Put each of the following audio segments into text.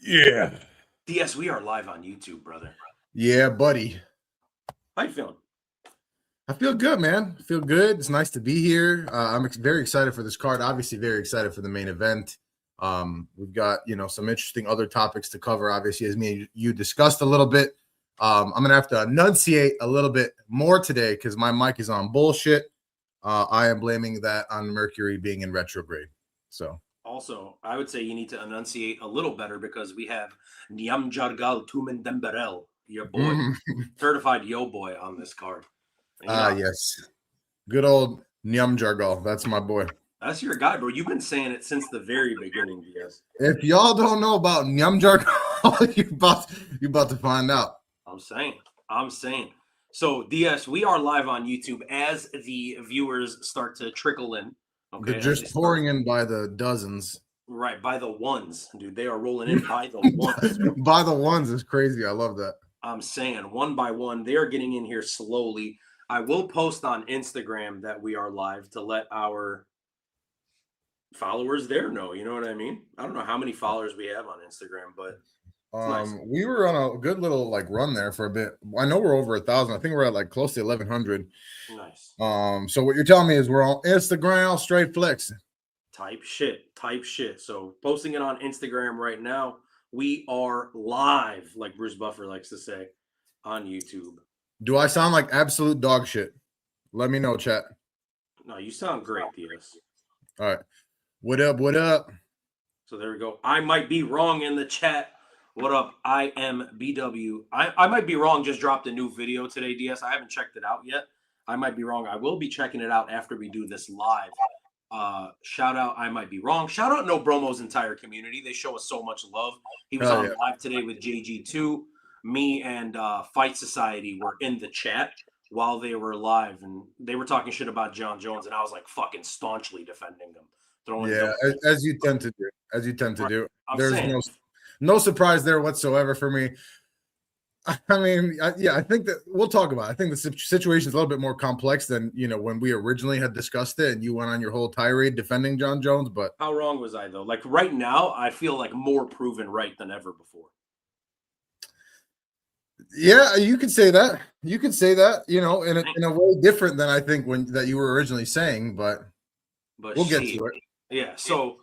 Yeah. DS, we are live on YouTube, brother. Yeah, buddy. How you feeling? I feel good, man. I feel good. It's nice to be here. I'm very excited for this card. Obviously, very excited for the main event. We've got some interesting other topics to cover. Obviously, as me and you discussed a little bit. I'm gonna have to enunciate a little bit more today because my mic is on bullshit. I am blaming that on Mercury being in retrograde. So Also, I would say you need to enunciate a little better because we have Niam Jargal Tumen Demberel, your boy, certified yo boy on this card. And, yes, good old Nyam Jargal. That's my boy. that's your guy, bro. You've been saying it since the very beginning, DS. If y'all don't know about Nyam Jargal, you about to find out. I'm saying. So, DS, we are live on YouTube as the viewers start to trickle in. Okay, They're just pouring in by the dozens. Right, by the ones, dude. They are rolling in by the ones. By the ones is crazy. I love that. I'm saying one by one, they are getting in here slowly. I will post on Instagram that we are live to let our followers there know. You know what I mean? I don't know how many followers we have on Instagram, but nice. We were on a good little run there for a bit. I know we're over 1,000. I think we're at close to 1,100. Nice. So what you're telling me is we're on Instagram straight flexing. Type shit. So posting it on Instagram right now. We are live, like Bruce Buffer likes to say, on YouTube. Do I sound like absolute dog shit? Let me know, chat. No, you sound great, DS. All right. What up? What up? So there we go. I might be wrong in the chat. What up? I am BW. I might be wrong. Just dropped a new video today, DS. I haven't checked it out yet. I might be wrong. I will be checking it out after we do this live. Shout out, I might be wrong. Shout out No Bromo's entire community. They show us so much love. He was on live today with JG2. Me and Fight Society were in the chat while they were live, and they were talking shit about John Jones, and I was fucking staunchly defending them. As you tend to do. There's saying, no surprise there whatsoever for me. I mean, I think that we'll talk about it. I think the situation is a little bit more complex than, when we originally had discussed it and you went on your whole tirade defending John Jones. But how wrong was I, though? Right now, I feel more proven right than ever before. Yeah, you could say that. In a way different than I think that you were originally saying, but we'll get to it. Yeah, so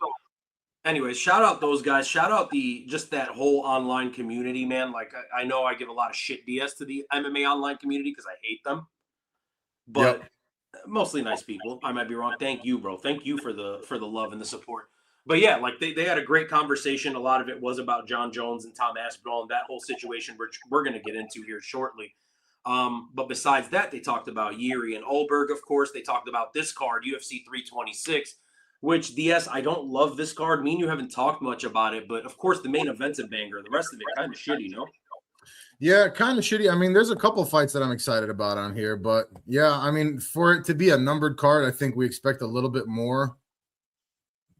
anyways, shout out those guys. Shout out that whole online community, man. I know I give a lot of shit DS to the MMA online community because I hate them, but mostly nice people. I might be wrong. Thank you, bro. Thank you for the love and the support. But yeah, they had a great conversation. A lot of it was about John Jones and Tom Aspinall and that whole situation, which we're going to get into here shortly. But besides that, they talked about Yuri and Olberg, of course. They talked about this card, UFC 326. Which, DS, I don't love this card. Me and you haven't talked much about it, but of course the main event's a banger. The rest of it kind of shitty, no? Yeah, kind of shitty. I mean, there's a couple fights that I'm excited about on here, but yeah, I mean, for it to be a numbered card, I think we expect a little bit more.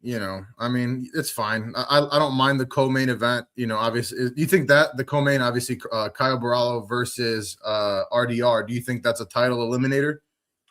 I mean, it's fine. I don't mind the co-main event. Obviously, you think that the co-main, obviously, Kyle Borrallo versus RDR. Do you think that's a title eliminator?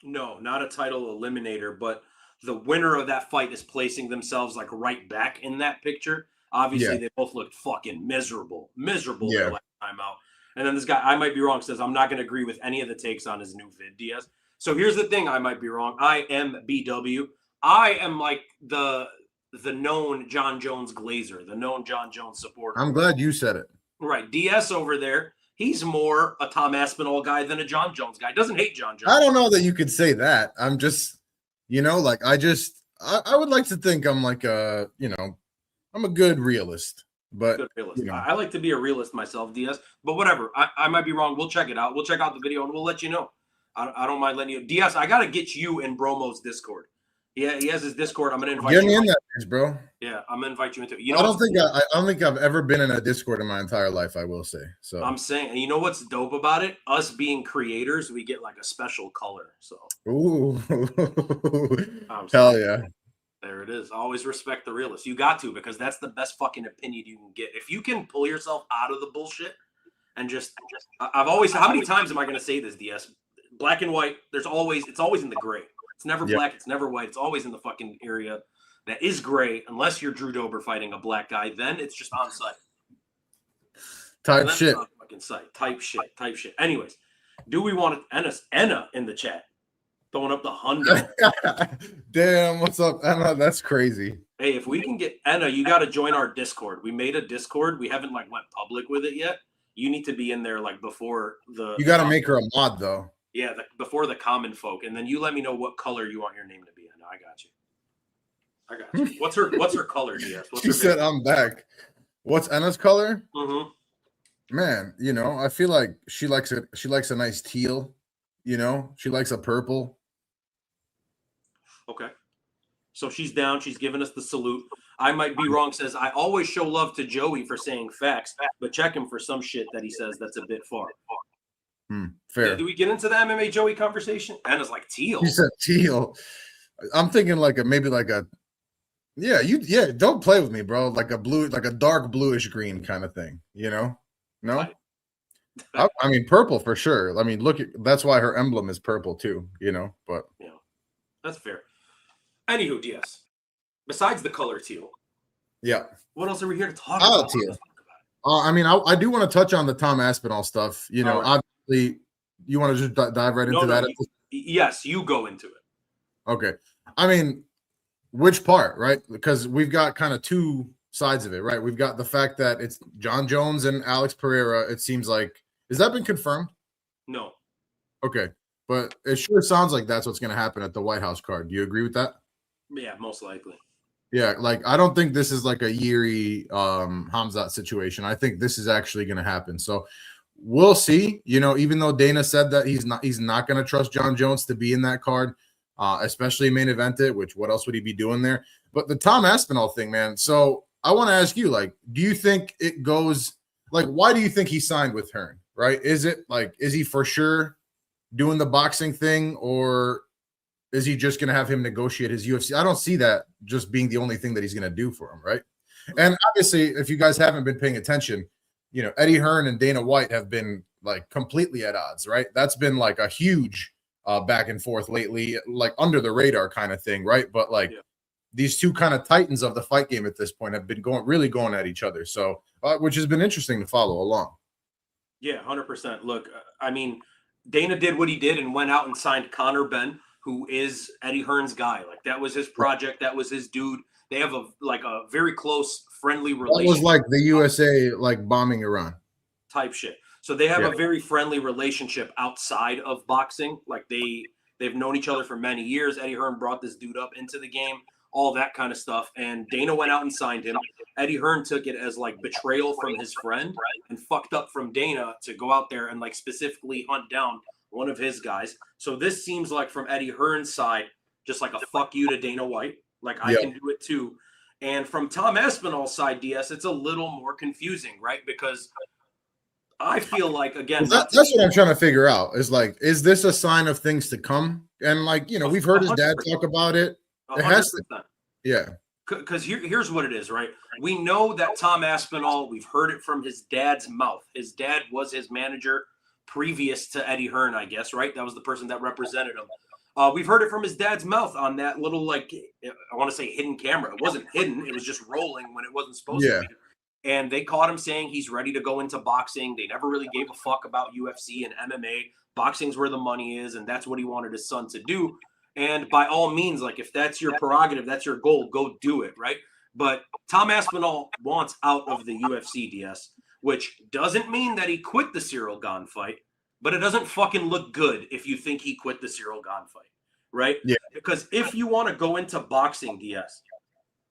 No, not a title eliminator, but the winner of that fight is placing themselves right back in that picture. Obviously, They both looked fucking miserable their last time out. And then this guy, I might be wrong, says I'm not going to agree with any of the takes on his new vid, DS. So here's the thing, I might be wrong. I am BW. I am the known John Jones glazer, the known John Jones supporter. I'm glad you said it. Right, DS over there. He's more a Tom Aspinall guy than a John Jones guy. Doesn't hate John Jones. I don't know that you could say that. I'm just. I would like to think I'm I'm a good realist, but good realist. I like to be a realist myself, DS, but whatever. I might be wrong. We'll check it out. We'll check out the video and we'll let you know. I don't mind letting you. DS, I got to get you in Bromo's Discord. Yeah, he has his Discord. I'm going to invite you. Get me in that, bro. Yeah, I'm going to invite you into it. I don't think I've ever been in a Discord in my entire life, I will say. So I'm saying, and you know what's dope about it? Us being creators, we get a special color. So ooh. Hell yeah. There it is. Always respect the realist. You got to, because that's the best fucking opinion you can get. If you can pull yourself out of the bullshit and how many times am I going to say this, DS? Black and white, it's always in the gray. It's never black. It's never white. It's always in the fucking area that is gray, unless you're Drew Dober fighting a black guy. Then it's just on site. Type That's shit. not a fucking site. Type shit. Anyways, do we want Enna in the chat? Throwing up the hundo. Damn, what's up, Emma? That's crazy. Hey, if we can get Enna, you got to join our Discord. We made a Discord. We haven't like went public with it yet. You need to be in there like before the. You got to make her a mod though. Yeah, before the common folk, and then you let me know what color you want your name to be. Enna, I got you. I got you. What's her color, DS? She said, "I'm back." What's Enna's color? Mm-hmm. Man, you know, I feel like she likes it. She likes a nice teal. You know, she likes a purple. Okay. So she's down. She's giving us the salute. I might be wrong. Says, I always show love to Joey for saying facts, but check him for some shit that he says that's a bit far. Fair. Yeah, do we get into the MMA Joey conversation? Anna's like teal. You said teal. I'm thinking like maybe like a don't play with me, bro. Like a blue, like a dark bluish green kind of thing, you know? No? Right. I mean purple for sure. I mean, that's why her emblem is purple too, you know, but yeah, that's fair. Anywho, DS. Besides the color teal, yeah. what else are we here to talk about? Teal. I mean, I do want to touch on the Tom Aspinall stuff. You know, obviously, you want to just dive right into that? Yes, you go into it. Okay. I mean, which part, right? Because we've got kind of two sides of it, right? We've got the fact that it's John Jones and Alex Pereira. It seems like, has that been confirmed? No. Okay. But it sure sounds like that's what's going to happen at the White House card. Do you agree with that? Yeah, most likely. Yeah, like I don't think this is like a Yuri Hamzat situation. I think this is actually going to happen. So we'll see. You know, even though Dana said that he's not going to trust John Jones to be in that card, especially main evented, which what else would he be doing there? But the Tom Aspinall thing, man. So I want to ask you, like, do you think it goes like why do you think he signed with Hearn? Right? Is he for sure doing the boxing thing, or is he just going to have him negotiate his UFC? I don't see that just being the only thing that he's going to do for him, right? And obviously, if you guys haven't been paying attention, you know, Eddie Hearn and Dana White have been like completely at odds, right? That's been like a huge back and forth lately, like under the radar kind of thing, right? But like these two kind of titans of the fight game at this point have been really going at each other. So, which has been interesting to follow along. Yeah, 100%. Look, I mean, Dana did what he did and went out and signed Conor Benn, who is Eddie Hearn's guy. Like that was his project. That was his dude. They have a very close, friendly relationship. That was like the USA like bombing Iran type shit. So they have a very friendly relationship outside of boxing. Like they've known each other for many years. Eddie Hearn brought this dude up into the game, all that kind of stuff. And Dana went out and signed him. Eddie Hearn took it as like betrayal from his friend and fucked up from Dana to go out there and like specifically hunt down one of his guys. So this seems like from Eddie Hearn's side, just like a fuck you to Dana White. Like I can do it too. And from Tom Aspinall's side, DS, it's a little more confusing, right? Because I feel like, again, that's what I'm trying to figure out is like, is this a sign of things to come? And like, you know, we've heard his dad talk about it. It has to, yeah. Because here's what it is, right? We know that Tom Aspinall, we've heard it from his dad's mouth. His dad was his manager previous to Eddie Hearn, I guess, right? That was the person that represented him. We've heard it from his dad's mouth on that little, like, I want to say hidden camera. It wasn't hidden. It was just rolling when it wasn't supposed to be. And they caught him saying he's ready to go into boxing. They never really gave a fuck about UFC and MMA. Boxing's where the money is, and that's what he wanted his son to do. And by all means, like, if that's your prerogative, that's your goal, go do it, right? But Tom Aspinall wants out of the UFC, DS, which doesn't mean that he quit the Cyril Gane fight, but it doesn't fucking look good if you think he quit the Cyril Gane fight, right? Yeah. Because if you want to go into boxing, DS,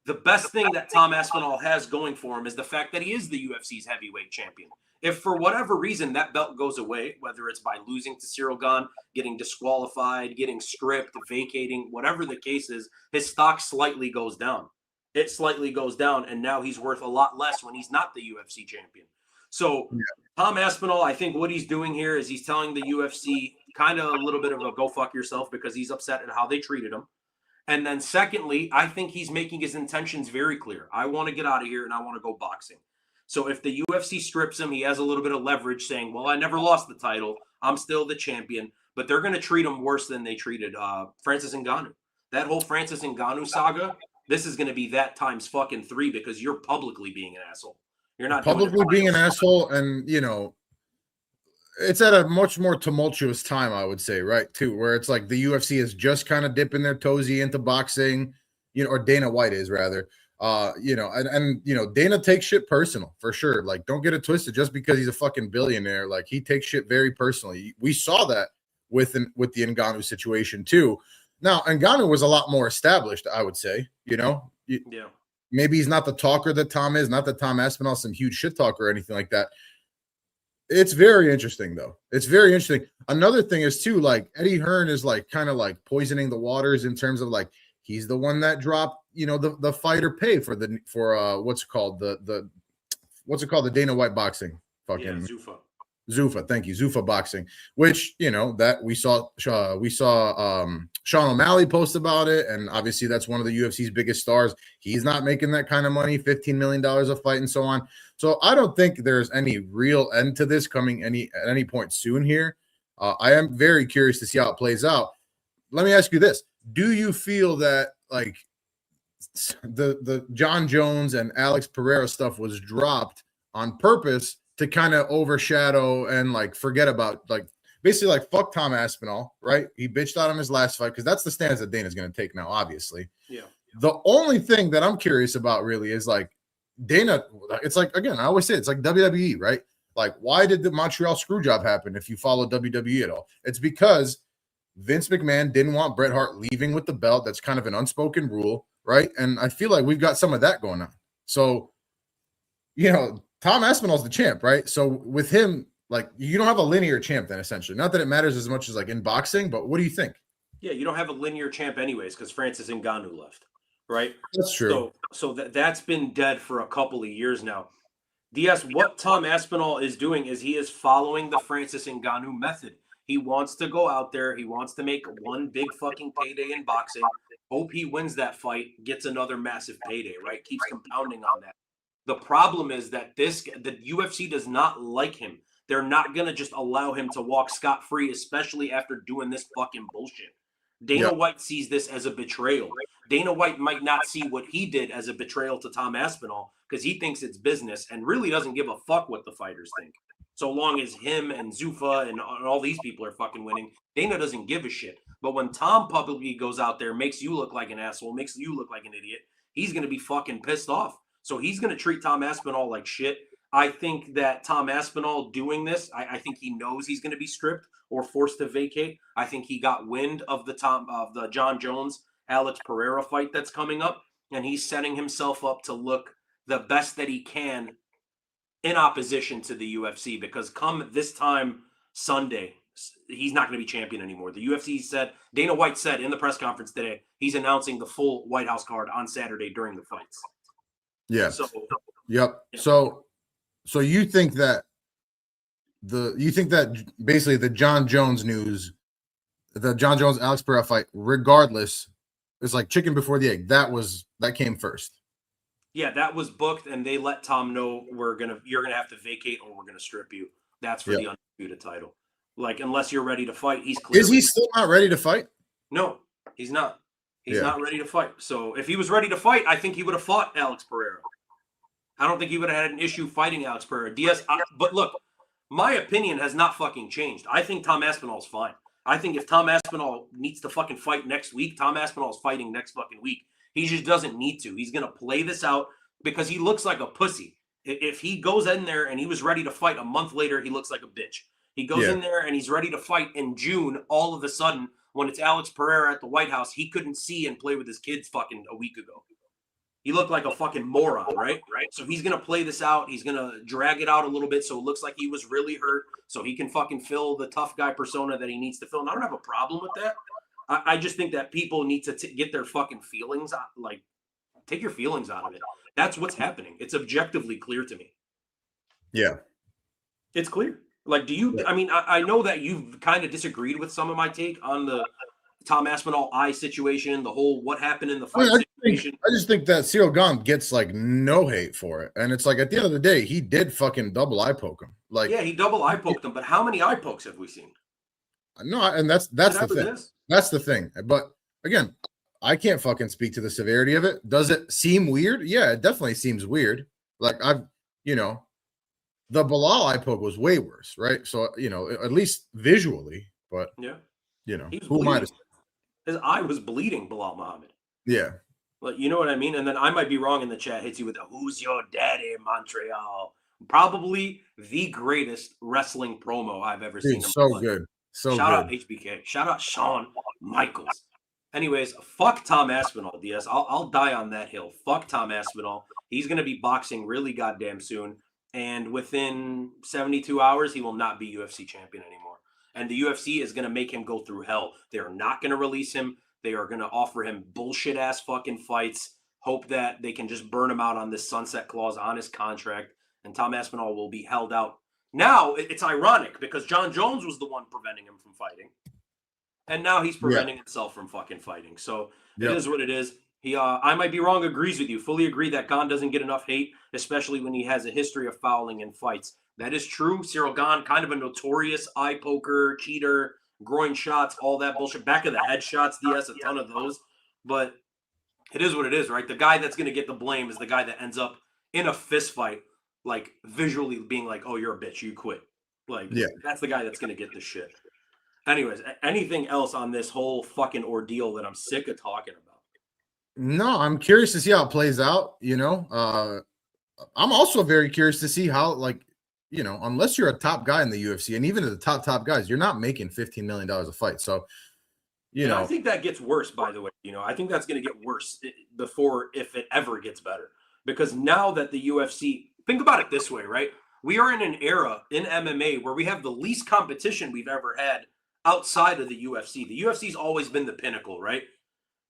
the best thing that Tom Aspinall has going for him is the fact that he is the UFC's heavyweight champion. If for whatever reason that belt goes away, whether it's by losing to Cyril Gane, getting disqualified, getting stripped, vacating, whatever the case is, his stock slightly goes down. It slightly goes down, and now he's worth a lot less when he's not the UFC champion. So Tom Aspinall, I think what he's doing here is he's telling the UFC kind of a little bit of a go fuck yourself because he's upset at how they treated him. And then secondly, I think he's making his intentions very clear. I want to get out of here and I want to go boxing. So if the UFC strips him, he has a little bit of leverage saying, well, I never lost the title. I'm still the champion. But they're going to treat him worse than they treated Francis Ngannou. That whole Francis Ngannou saga, this is going to be that times fucking 3 because you're publicly being an asshole. You're not doing publicly it being an asshole, and it's at a much more tumultuous time, I would say, right? Too, where it's like the UFC is just kind of dipping their toesy into boxing, or Dana White is rather. Dana takes shit personal for sure. Like, don't get it twisted. Just because he's a fucking billionaire, like he takes shit very personally. We saw that with the Ngannou situation too. Now, Ngannou was a lot more established, I would say. Yeah. Maybe he's not the talker that Tom is. Not that Tom Aspinall some huge shit talker or anything like that. It's very interesting, though. It's very interesting. Another thing is too, like Eddie Hearn is like kind of like poisoning the waters in terms of like he's the one that dropped, the fighter pay for what's it called the Dana White boxing fucking Zuffa. Thank you, Zuffa boxing. Which that we saw Sean O'Malley post about it, and obviously that's one of the UFC's biggest stars. He's not making that kind of money, $15 million a fight, and so on. So I don't think there's any real end to this coming at any point soon here. I am very curious to see how it plays out. Let me ask you this: do you feel that like the John Jones and Alex Pereira stuff was dropped on purpose to kind of overshadow and like forget about like basically like fuck Tom Aspinall, right? He bitched out on his last fight because that's the stance that Dana's going to take now, obviously. Yeah. The only thing that I'm curious about really is like Dana. It's like, again, I always say it's like WWE, right? Like, why did the Montreal screw job happen? If you follow WWE at all, it's because Vince McMahon didn't want Bret Hart leaving with the belt. That's kind of an unspoken rule, right? And I feel like we've got some of that going on. So, Tom Aspinall's the champ, right? So with him, like, you don't have a linear champ then, essentially. Not that it matters as much as like in boxing, but what do you think? Yeah, you don't have a linear champ anyways because Francis Ngannou left, right? That's true. So that's been dead for a couple of years now. DS, what Tom Aspinall is doing is he is following the Francis Ngannou method. He wants to go out there. He wants to make one big fucking payday in boxing. Hope he wins that fight, gets another massive payday, right? Keeps compounding on that. The problem is that the UFC does not like him. They're not going to just allow him to walk scot-free, especially after doing this fucking bullshit. Dana White sees this as a betrayal. Dana White might not see what he did as a betrayal to Tom Aspinall because he thinks it's business and really doesn't give a fuck what the fighters think. So long as him and Zuffa and all these people are fucking winning, Dana doesn't give a shit. But when Tom publicly goes out there, makes you look like an asshole, makes you look like an idiot, he's going to be fucking pissed off. So he's going to treat Tom Aspinall like shit. I think that Tom Aspinall doing this, I think he knows he's going to be stripped or forced to vacate. I think he got wind of the John Jones Alex Pereira fight that's coming up, and he's setting himself up to look the best that he can in opposition to the UFC, because come this time Sunday, he's not going to be champion anymore. The UFC said, Dana White said in the press conference today, he's announcing the full White House card on Saturday during the fights. Yeah. So, yep. Yeah. So you think that basically the John Jones news, the John Jones Alex Pereira fight, regardless, it's like chicken before the egg. That came first. Yeah, that was booked, and they let Tom know you're gonna have to vacate or we're gonna strip you. That's for the undisputed title. Like, unless you're ready to fight, he's clear. Is he still not ready to fight? No, he's not. He's not ready to fight. So if he was ready to fight, I think he would have fought Alex Pereira. I don't think he would have had an issue fighting Alex Pereira. But look, my opinion has not fucking changed. I think Tom Aspinall's fine. I think if Tom Aspinall needs to fucking fight next week, Tom Aspinall's fighting next fucking week. He just doesn't need to. He's going to play this out because he looks like a pussy. If he goes in there and he was ready to fight a month later, he looks like a bitch. He goes in there and he's ready to fight in June. All of a sudden, when it's Alex Pereira at the White House, he couldn't see and play with his kids fucking a week ago. He looked like a fucking moron, right? So he's going to play this out. He's going to drag it out a little bit so it looks like he was really hurt so he can fucking fill the tough guy persona that he needs to fill. And I don't have a problem with that. I just think that people need to get their fucking feelings out. Like, take your feelings out of it. That's what's happening. It's objectively clear to me. Yeah. It's clear. Like, I mean, I know that you've kind of disagreed with some of my take on the Tom Aspinall eye situation, the whole what happened in the fight situation. I just think that Cyril Gane gets like no hate for it. And it's like at the end of the day, he did fucking double eye poke him. Like, yeah, he double eye poked him, but how many eye pokes have we seen? No, and that's the thing. That's the thing. But again, I can't fucking speak to the severity of it. Does it seem weird? Yeah, it definitely seems weird. Like you know, the Bilal eye poke was way worse, right? So, at least visually, but, Yeah, he was who am I to bleeding. His eye was bleeding, Bilal Muhammad. Yeah. Like, you know what I mean? And then I might be wrong in the chat, hits you with a "Who's your daddy, Montreal?" Probably the greatest wrestling promo I've ever Dude, seen in my so life. good. So Shout good. out HBK. Shout out Shawn Michaels. Anyways, fuck Tom Aspinall, DS. I'll die on that hill. Fuck Tom Aspinall. He's going to be boxing really goddamn soon. And within 72 hours, he will not be UFC champion anymore. And the UFC is going to make him go through hell. They're not going to release him. They are going to offer him bullshit ass fucking fights. Hope that they can just burn him out on this sunset clause on his contract. And Tom Aspinall will be held out. Now, it's ironic because John Jones was the one preventing him from fighting. And now he's preventing himself from fucking fighting. So it is what it is. I might be wrong, agrees with you. Fully agree that Gane doesn't get enough hate, especially when he has a history of fouling in fights. That is true. Cyril Gane, kind of a notorious eye poker, cheater, groin shots, all that bullshit. Back of the head shots, DS, a ton of those. But it is what it is, right? The guy that's going to get the blame is the guy that ends up in a fist fight, like visually being like, "Oh, you're a bitch, you quit." Like, that's the guy that's going to get the shit. Anyways, anything else on this whole fucking ordeal that I'm sick of talking about? No, I'm curious to see how it plays out. I'm also very curious to see how, unless you're a top guy in the UFC, and even the top guys, you're not making $15 million a fight. So, I think that gets worse, by the way. I think that's going to get worse before, if it ever gets better. Because now that the UFC, think about it this way, right? We are in an era in MMA where we have the least competition we've ever had outside of the UFC. The UFC's always been the pinnacle, right?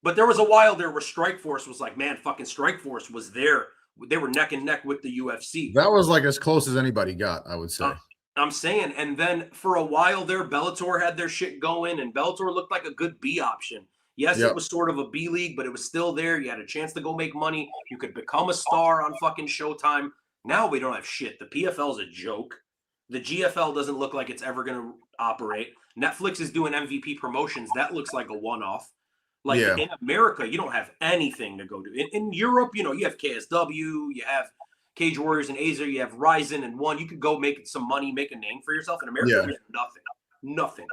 But there was a while there where Strikeforce was like, man, fucking Strikeforce was there. They were neck and neck with the UFC. That was like as close as anybody got, I would say. I'm saying, and then for a while there, Bellator had their shit going, and Bellator looked like a good B option. Yes, it was sort of a B league, but it was still there. You had a chance to go make money. You could become a star on fucking Showtime. Now we don't have shit. The PFL's a joke. The GFL doesn't look like it's ever going to operate. Netflix is doing MVP promotions. That looks like a one-off. Like in America, you don't have anything to go to. In Europe, you have KSW, you have Cage Warriors and Azer, you have Ryzen and One. You could go make some money, make a name for yourself. In America, there's nothing.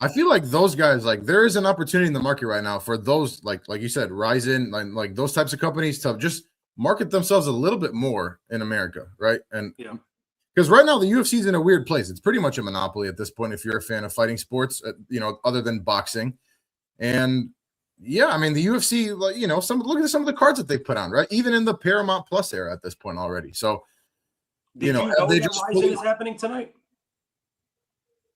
I feel like those guys, like there is an opportunity in the market right now for those, like you said, Ryzen, like those types of companies to just market themselves a little bit more in America, right? And because right now the UFC is in a weird place. It's pretty much a monopoly at this point if you're a fan of fighting sports, other than boxing. And I mean the UFC, look at some of the cards that they put on, right? Even in the Paramount Plus era at this point already. So, Did you know that Ryzen is happening tonight?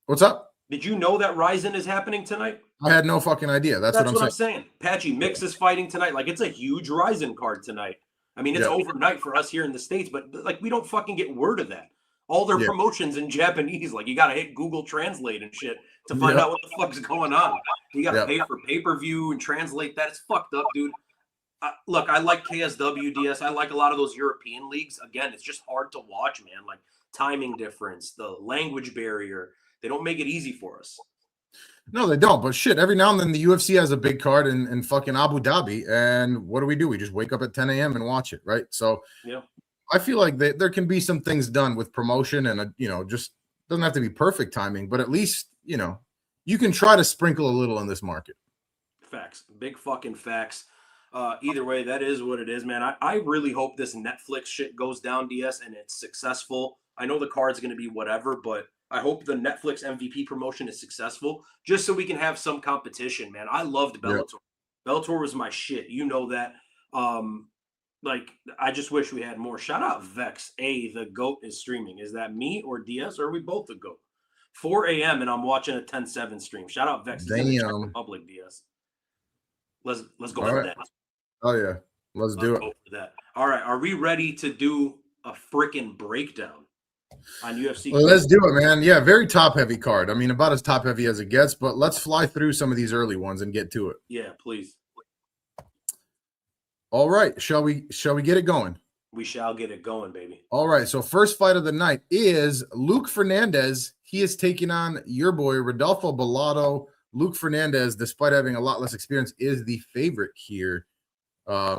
What's up? Did you know that Ryzen is happening tonight? I had no fucking idea. That's what I'm saying. Patchy Mix is fighting tonight. Like, it's a huge Ryzen card tonight. I mean, it's overnight for us here in the States, but like we don't fucking get word of that. All their promotions in Japanese, like you got to hit Google Translate and shit to find out what the fuck's going on. You got to pay for pay-per-view and translate that. It's fucked up, dude. Look, I like KSW, DS. I like a lot of those European leagues. Again, it's just hard to watch, man. Like timing difference, the language barrier. They don't make it easy for us. No, they don't. But shit, every now and then the UFC has a big card in fucking Abu Dhabi. And what do? We just wake up at 10 a.m. and watch it, right? So I feel like there can be some things done with promotion and, just doesn't have to be perfect timing. But at least, you can try to sprinkle a little in this market. Facts. Big fucking facts. Either way, that is what it is, man. I really hope this Netflix shit goes down, DS, and it's successful. I know the card's going to be whatever, but I hope the Netflix MVP promotion is successful just so we can have some competition, man. I loved Bellator. Bellator was my shit. You know that. I just wish we had more. Shout out Vex. The GOAT is streaming. Is that me or DS, or are we both the GOAT? 4 a.m. and I'm watching a 10-7 stream. Shout out Vex. He's in the Czech Republic, DS. Let's go for that. Oh, yeah. Let's do it. Go for that. All right. Are we ready to do a freaking breakdown on UFC? Well, let's do it, man. Yeah, very top-heavy card. I mean, about as top-heavy as it gets, but let's fly through some of these early ones and get to it. Yeah, please. All right. Shall we get it going? We shall get it going, baby. All right. So first fight of the night is Luke Fernandez. He is taking on your boy, Rodolfo Bellato. Luke Fernandez, despite having a lot less experience, is the favorite here.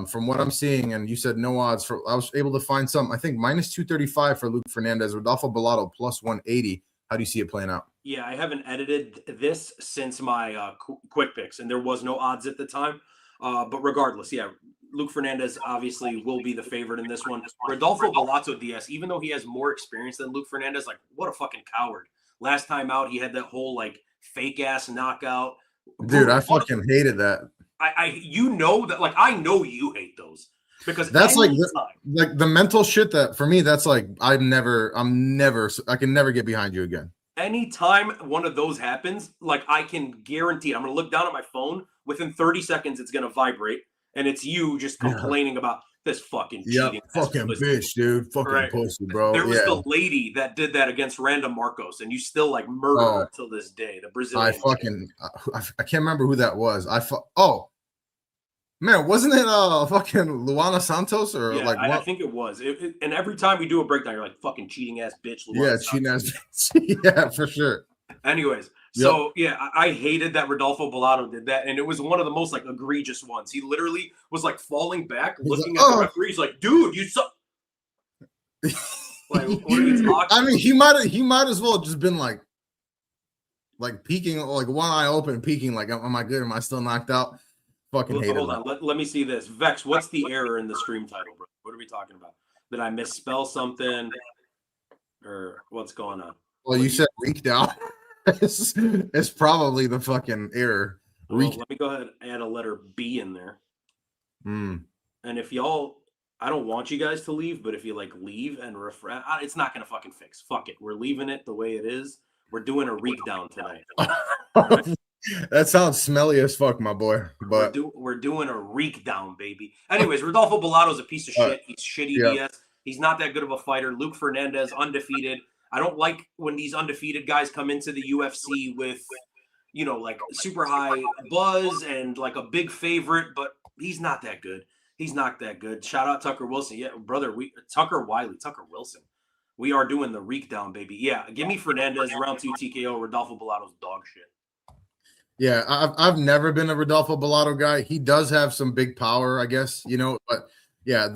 From what I'm seeing, and you said no odds for, I was able to find some. I think minus 235 for Luke Fernandez, Rodolfo Bellato plus 180. How do you see it playing out? Yeah, I haven't edited this since my quick picks, and there was no odds at the time. But regardless, yeah, Luke Fernandez obviously will be the favorite in this one. Rodolfo Bellato Diaz, even though he has more experience than Luke Fernandez, like what a fucking coward. Last time out, he had that whole like fake ass knockout. Dude, I fucking hated that. You know that, like, I know you hate those because that's like the mental shit that for me, that's like I can never get behind you again. Anytime one of those happens, like I can guarantee, I'm gonna look down at my phone within 30 seconds, it's gonna vibrate, and it's you just complaining about this fucking cheating. Fucking bitch, dude. Fucking pussy, bro. There was the lady that did that against Randa Marcos, and you still like murder her till this day. The Brazilian. I can't remember who that was. Man, wasn't it fucking Luana Santos or like what? I think it was. And every time we do a breakdown, you're like fucking cheating ass bitch. Luana cheating ass bitch. Yeah, for sure. Anyways, so yeah, I hated that Rodolfo Bellato did that, and it was one of the most like egregious ones. He literally was like falling back, looking at the referee. He's like, "Dude, you suck." Like, what are you talking? I mean, he might as well have just been like peeking, like one eye open, peeking, like, am I good? Am I still knocked out? Fucking hate it. Hold on, let me see this. Vex, what's the error in the stream title, bro? What are we talking about? Did I misspell something, or what's going on? Well, you said reek down. It's probably the fucking error. Well, let me go ahead and add a letter B in there. And if y'all, I don't want you guys to leave, but if you like leave and refresh, it's not gonna fucking fix. Fuck it, we're leaving it the way it is. We're doing a reek down tonight. Right? That sounds smelly as fuck, my boy. But we're doing a reek down, baby. Anyways, Rodolfo Bellato's a piece of shit. He's shitty BS. He's not that good of a fighter. Luke Fernandez, undefeated. I don't like when these undefeated guys come into the UFC with, you know, like super high buzz and like a big favorite, but he's not that good. He's not that good. Shout out Tucker Wilson. Yeah, brother, Tucker Wilson. We are doing the reek down, baby. Yeah, give me Fernandez, round 2 TKO. Rodolfo Bellato's dog shit. Yeah, I've never been a Rodolfo Bellato guy. He does have some big power, I guess, you know, but yeah,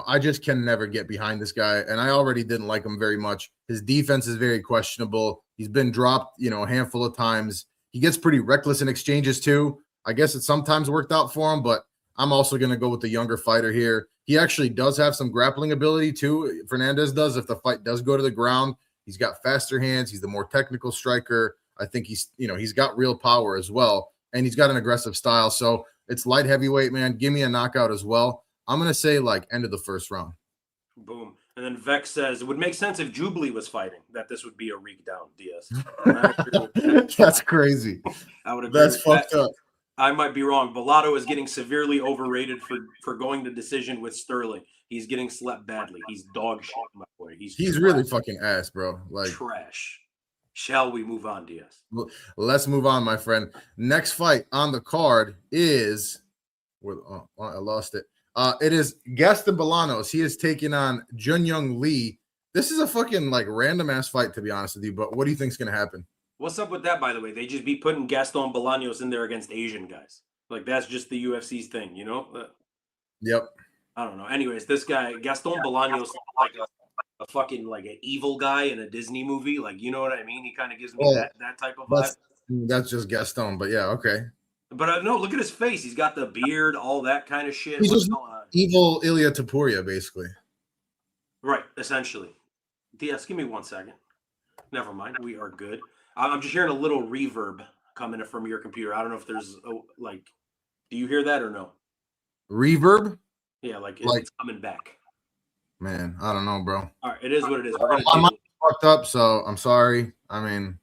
I just can never get behind this guy, and I already didn't like him very much. His defense is very questionable. He's been dropped, a handful of times. He gets pretty reckless in exchanges too. I guess it sometimes worked out for him, but I'm also going to go with the younger fighter here. He actually does have some grappling ability too. Fernandez does. If the fight does go to the ground, he's got faster hands. He's the more technical striker. I think he's got real power as well, and he's got an aggressive style. So it's light heavyweight, man. Give me a knockout as well. I'm going to say like end of the first round. Boom. And then Vex says it would make sense if Jubilee was fighting, that this would be a reek down, Diaz. That's crazy. I would agree. That's fucked up. I might be wrong. Bellato is getting severely overrated for going to decision with Sterling. He's getting slept badly. He's dog shit, my boy. He's really fucking ass, bro. Like trash. Shall we move on, Diaz? Let's move on, my friend. Next fight on the card is I lost it. It is Gaston Bolanos. He is taking on Junyoung Lee. This is a fucking like random ass fight, to be honest with you. But what do you think is going to happen? What's up with that, by the way? They just be putting Gaston Bolaños in there against Asian guys. Like, that's just the UFC's thing, you know? Yep. I don't know. Anyways, this guy, Gaston Bolaños, like a fucking, like, an evil guy in a Disney movie. Like, you know what I mean? He kind of gives me that type of vibe. That's just Gaston, but yeah, okay. But no, look at his face. He's got the beard, all that kind of shit. He's just evil Ilya Taporia, basically. Right, essentially. DS, give me 1 second. Never mind. We are good. I'm just hearing a little reverb coming from your computer. I don't know if there's do you hear that or no? Reverb? Yeah, it's coming back. Man, I don't know, bro. All right, it is what it is. I'm fucked up, so I'm sorry. I mean,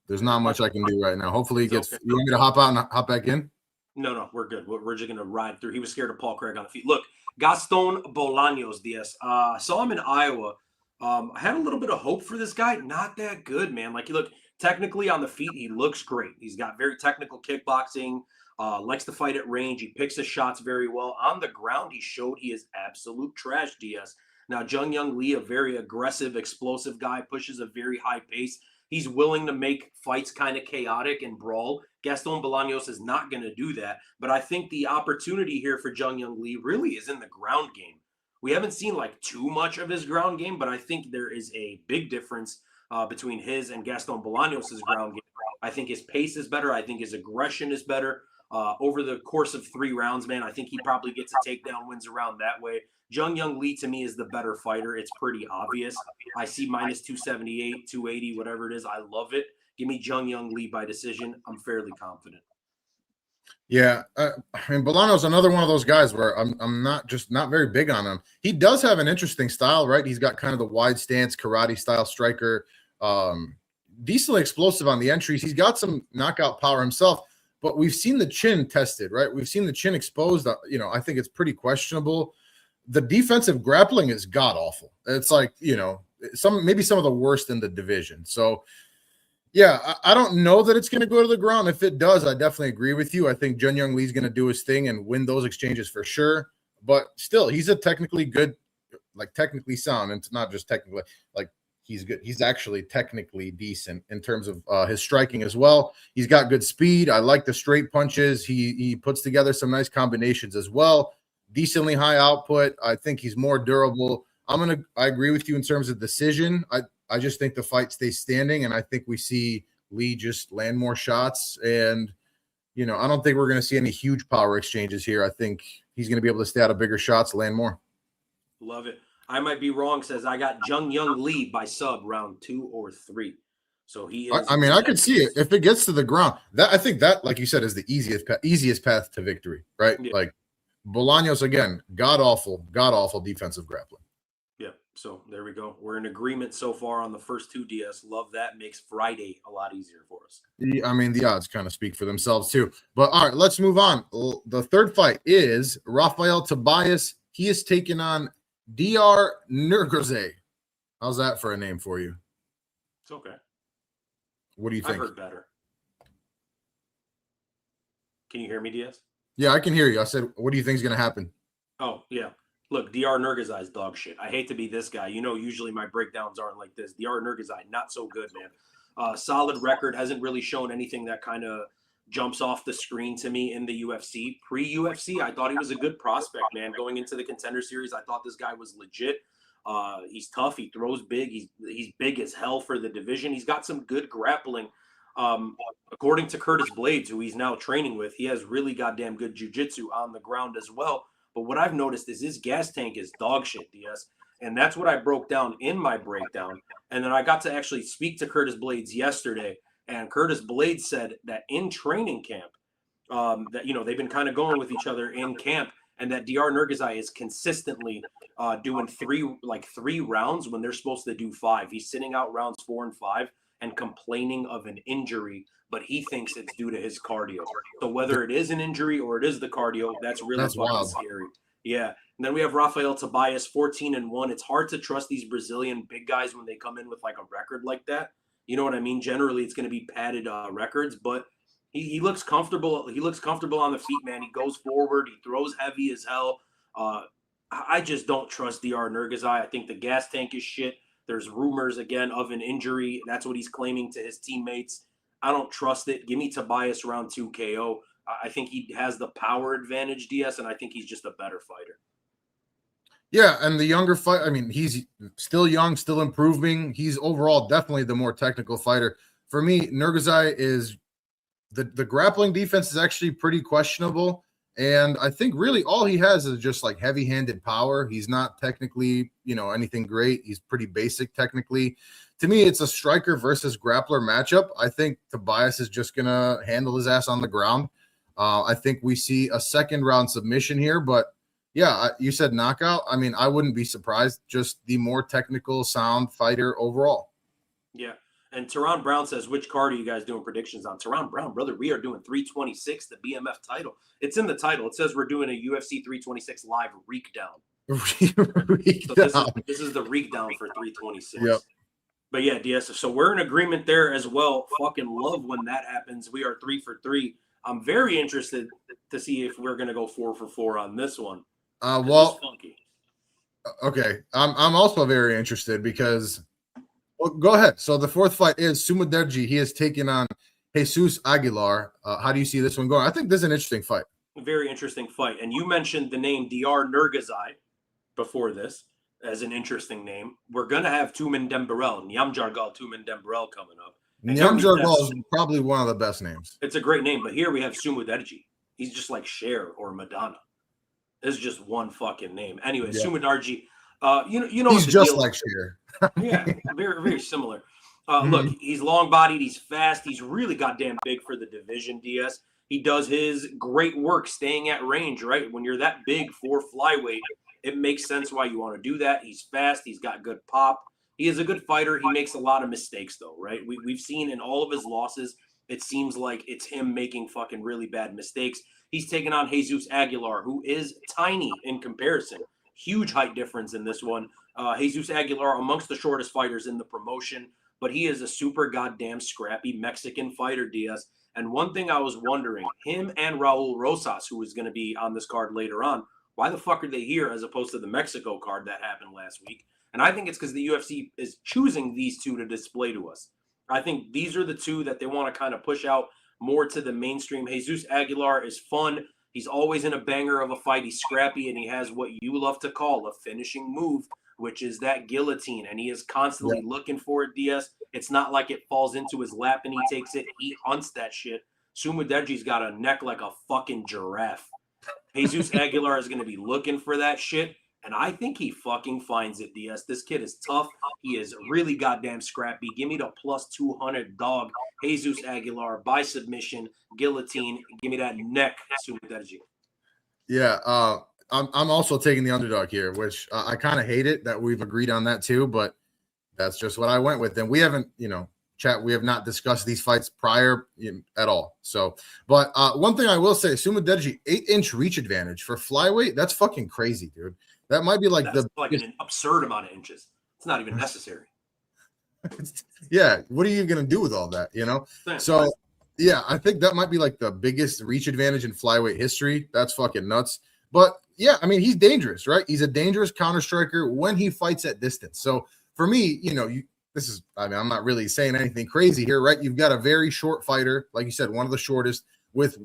there's not much I can do right now. Hopefully he gets. Okay. You want me to hop out and hop back in? No, we're good. We're just gonna ride through. He was scared of Paul Craig on the feet. Look, Gaston Bolaños, DS. Saw him in Iowa. I had a little bit of hope for this guy. Not that good, man. Like, you look technically on the feet, he looks great. He's got very technical kickboxing, likes to fight at range. He picks his shots very well. On the ground, he showed he is absolute trash, DS. Now, Junyoung Lee, a very aggressive, explosive guy, pushes a very high pace. He's willing to make fights kind of chaotic and brawl. Gaston Bolaños is not going to do that. But I think the opportunity here for Jung Young Lee really is in the ground game. We haven't seen like too much of his ground game, but I think there is a big difference between his and Gaston Bolaños' ground game. I think his pace is better. I think his aggression is better. Over the course of 3 rounds, man, I think he probably gets a takedown wins around that way. Jung Young Lee to me is the better fighter. It's pretty obvious. I see minus 278, 280, whatever it is. I love it. Give me Jung Young Lee by decision. I'm fairly confident. Yeah, I mean, Bolano's another one of those guys where I'm not very big on him. He does have an interesting style, right? He's got kind of the wide stance karate style striker, decently explosive on the entries. He's got some knockout power himself, but we've seen the chin tested, right? We've seen the chin exposed. I think it's pretty questionable. The defensive grappling is god awful. It's like, maybe some of the worst in the division. So yeah, I don't know that it's going to go to the ground. If it does, I definitely agree with you. I think Jun Young Lee's going to do his thing and win those exchanges for sure. But still, he's a technically good, like technically sound, and not just technically, like he's good. He's actually technically decent in terms of his striking as well. He's got good speed. I like the straight punches. He puts together some nice combinations as well. Decently high output. I think he's more durable. I agree with you in terms of decision. I just think the fight stays standing, and I think we see Lee just land more shots. And, I don't think we're going to see any huge power exchanges here. I think he's going to be able to stay out of bigger shots, land more. Love it. I might be wrong, says I got Jung Young Lee by sub round 2 or 3. So he is. I could see it. If it gets to the ground, I think that, like you said, is the easiest path to victory, right? Yeah. Like Bolaños, again, god-awful defensive grappling. Yeah, so there we go. We're in agreement so far on the first 2 DS. Love that. Makes Friday a lot easier for us. I mean, the odds kind of speak for themselves too. But all right, let's move on. The third fight is Rafael Tobias. He is taking on DR Nurgaze. How's that for a name for you? It's okay. What do you think? I've heard better. Can you hear me, DS? Yeah, I can hear you. I said, what do you think is going to happen? Oh, yeah. Look, DR Nurgaze is dog shit. I hate to be this guy. Usually my breakdowns aren't like this. DR Nurgaze, not so good, man. Solid record. Hasn't really shown anything that kind of jumps off the screen to me in the UFC. Pre-UFC, I thought he was a good prospect, man. Going into the Contender Series, I thought this guy was legit. He's tough. He throws big. He's big as hell for the division. He's got some good grappling. According to Curtis Blades, who he's now training with, he has really goddamn good jiu-jitsu on the ground as well. But what I've noticed is his gas tank is dog shit, DS. And that's what I broke down in my breakdown. And then I got to actually speak to Curtis Blades yesterday. And Curtis Blades said that in training camp, that, they've been kind of going with each other in camp, and that DR Nurgaze is consistently doing three rounds when they're supposed to do 5. He's sitting out rounds 4 and 5 and complaining of an injury, but he thinks it's due to his cardio. So whether it is an injury or it is the cardio, that's fucking wild. Scary. Yeah. And then we have Rafael Tobias, 14-1. It's hard to trust these Brazilian big guys when they come in with like a record like that. You know what I mean? Generally, it's going to be padded records, but he looks comfortable. He looks comfortable on the feet, man. He goes forward. He throws heavy as hell. I just don't trust DR Nurgaze. I think the gas tank is shit. There's rumors, again, of an injury. That's what he's claiming to his teammates. I don't trust it. Give me Tobias round 2 KO. I think he has the power advantage, DS, and I think he's just a better fighter. Yeah, and the younger fight, I mean, he's still young, still improving. He's overall definitely the more technical fighter. For me, Nurgaze is the grappling defense is actually pretty questionable. And I think really all he has is just like heavy-handed power. He's not technically, anything great. He's pretty basic technically. To me, it's a striker versus grappler matchup. I think Tobias is just going to handle his ass on the ground. I think we see a second-round submission here, but yeah, you said knockout. I mean, I wouldn't be surprised. Just the more technical, sound fighter overall. Yeah. And Teron Brown says, which card are you guys doing predictions on? Teron Brown, brother, we are doing 326, the BMF title. It's in the title. It says we're doing a UFC 326 live reek down. This is the reek down for 326. Yep. But yeah, DS. So we're in agreement there as well. Fucking love when that happens. We are 3 for 3. I'm very interested to see if we're going to go 4 for 4 on this one. Okay. I'm also very interested because. Well, go ahead. So the fourth fight is Sumaderji. He is taking on Jesus Aguilar. How do you see this one going? I think this is an interesting fight. Very interesting fight. And you mentioned the name Dr. Nurgazai before this as an interesting name. We're going to have Tumen Dembarel, Nyamjargal Tumen Dembarel coming up. Nyamjargal is probably one of the best names. It's a great name, but here we have Sumudaerji. He's just like Cher or Madonna. It's just one fucking name. Anyway, yeah. Sumudaerji, you know he's just like Cher. Yeah, very, very similar. Look, he's long-bodied, he's fast, he's really goddamn big for the division, DS. He does his great work staying at range, right? When you're that big for flyweight, it makes sense why you want to do that. He's fast, he's got good pop. He is a good fighter. He makes a lot of mistakes, though, right? We've seen in all of his losses, it seems like it's him making fucking really bad mistakes. He's taken on Jesus Aguilar, who is tiny in comparison. Huge height difference in this one. Jesus Aguilar, amongst the shortest fighters in the promotion, but he is a super goddamn scrappy Mexican fighter, Diaz. And one thing I was wondering, him and Raul Rosas, who is going to be on this card later on, why the fuck are they here as opposed to the Mexico card that happened last week? And I think it's because the UFC is choosing these two to display to us. I think these are the two that they want to kind of push out more to the mainstream. Jesus Aguilar is fun. He's always in a banger of a fight. He's scrappy, and he has what you love to call a finishing move, which is that guillotine. And he is constantly looking for it, Diaz. It's not like it falls into his lap and he takes it. He hunts that shit. Sumudaerji's got a neck like a fucking giraffe. Jesus Aguilar is going to be looking for that shit. And I think he fucking finds it, DS. This kid is tough. He is really goddamn scrappy. Give me the plus 200 dog. Jesus Aguilar by submission, guillotine. Give me that neck, Sumudaerji. Yeah, I'm also taking the underdog here, which I kind of hate it that we've agreed on that too, but that's just what I went with. And we haven't, chat, we have not discussed these fights prior at all. So, but one thing I will say, Sumudaerji, 8-inch reach advantage for flyweight. That's fucking crazy, dude. That might be like an absurd amount of inches. It's not even necessary. Yeah. What are you going to do with all that, So, yeah, I think that might be like the biggest reach advantage in flyweight history. That's fucking nuts. But yeah, I mean, he's dangerous, right? He's a dangerous counter striker when he fights at distance. So for me, I'm not really saying anything crazy here, right? You've got a very short fighter, like you said, one of the shortest with,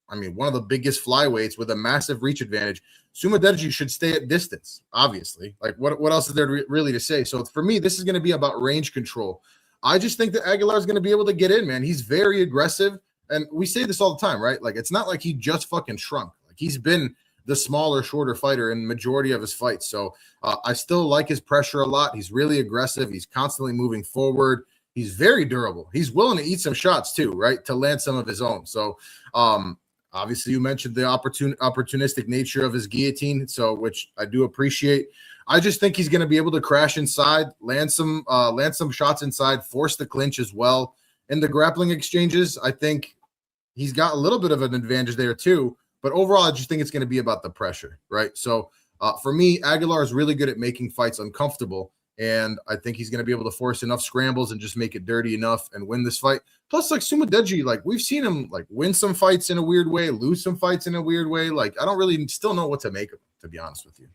one of the biggest flyweights with a massive reach advantage. Sumudaerji should stay at distance, obviously. Like, what else is there really to say? So for me, this is going to be about range control. I just think that Aguilar is going to be able to get in, man. He's very aggressive. And we say this all the time, right? Like, it's not like he just fucking shrunk. Like, he's been the smaller, shorter fighter in majority of his fights. So I still like his pressure a lot. He's really aggressive. He's constantly moving forward. He's very durable. He's willing to eat some shots too, right? To land some of his own. So obviously you mentioned the opportunistic nature of his guillotine, so which I do appreciate. I just think he's going to be able to crash inside, land some shots inside, force the clinch as well. In the grappling exchanges, I think he's got a little bit of an advantage there too. But overall, I just think it's going to be about the pressure, right? So for me, Aguilar is really good at making fights uncomfortable, and I think he's going to be able to force enough scrambles and just make it dirty enough and win this fight. Plus, like Sumudaerji, like we've seen him like win some fights in a weird way, lose some fights in a weird way. Like I don't really still know what to make of him, to be honest with you.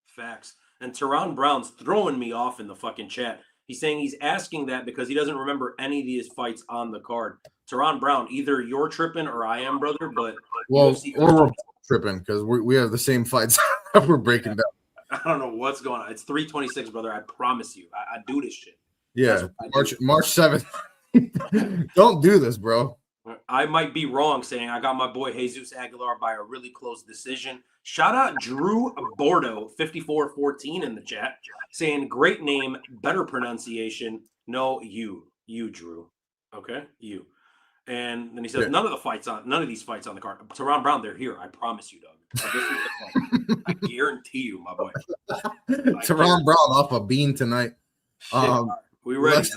Facts. And Teron Brown's throwing me off in the fucking chat. He's saying he's asking that because he doesn't remember any of these fights on the card. Teron Brown, either you're tripping or I am, brother. But or we're tripping because we have the same fights that we're breaking down. I don't know what's going on. It's 326, brother. I promise you. I do this shit. Yeah, March 7th. Don't do this, bro. I might be wrong saying I got my boy Jesus Aguilar by a really close decision. Shout out Drew Bordeaux, 5414 in the chat, saying great name, better pronunciation. No, you, Drew. Okay, you. And then he says none of these fights on the card. Teron Brown, they're here. I promise you, Doug. I guarantee you, my boy. Teron Brown off a bean tonight. We ready?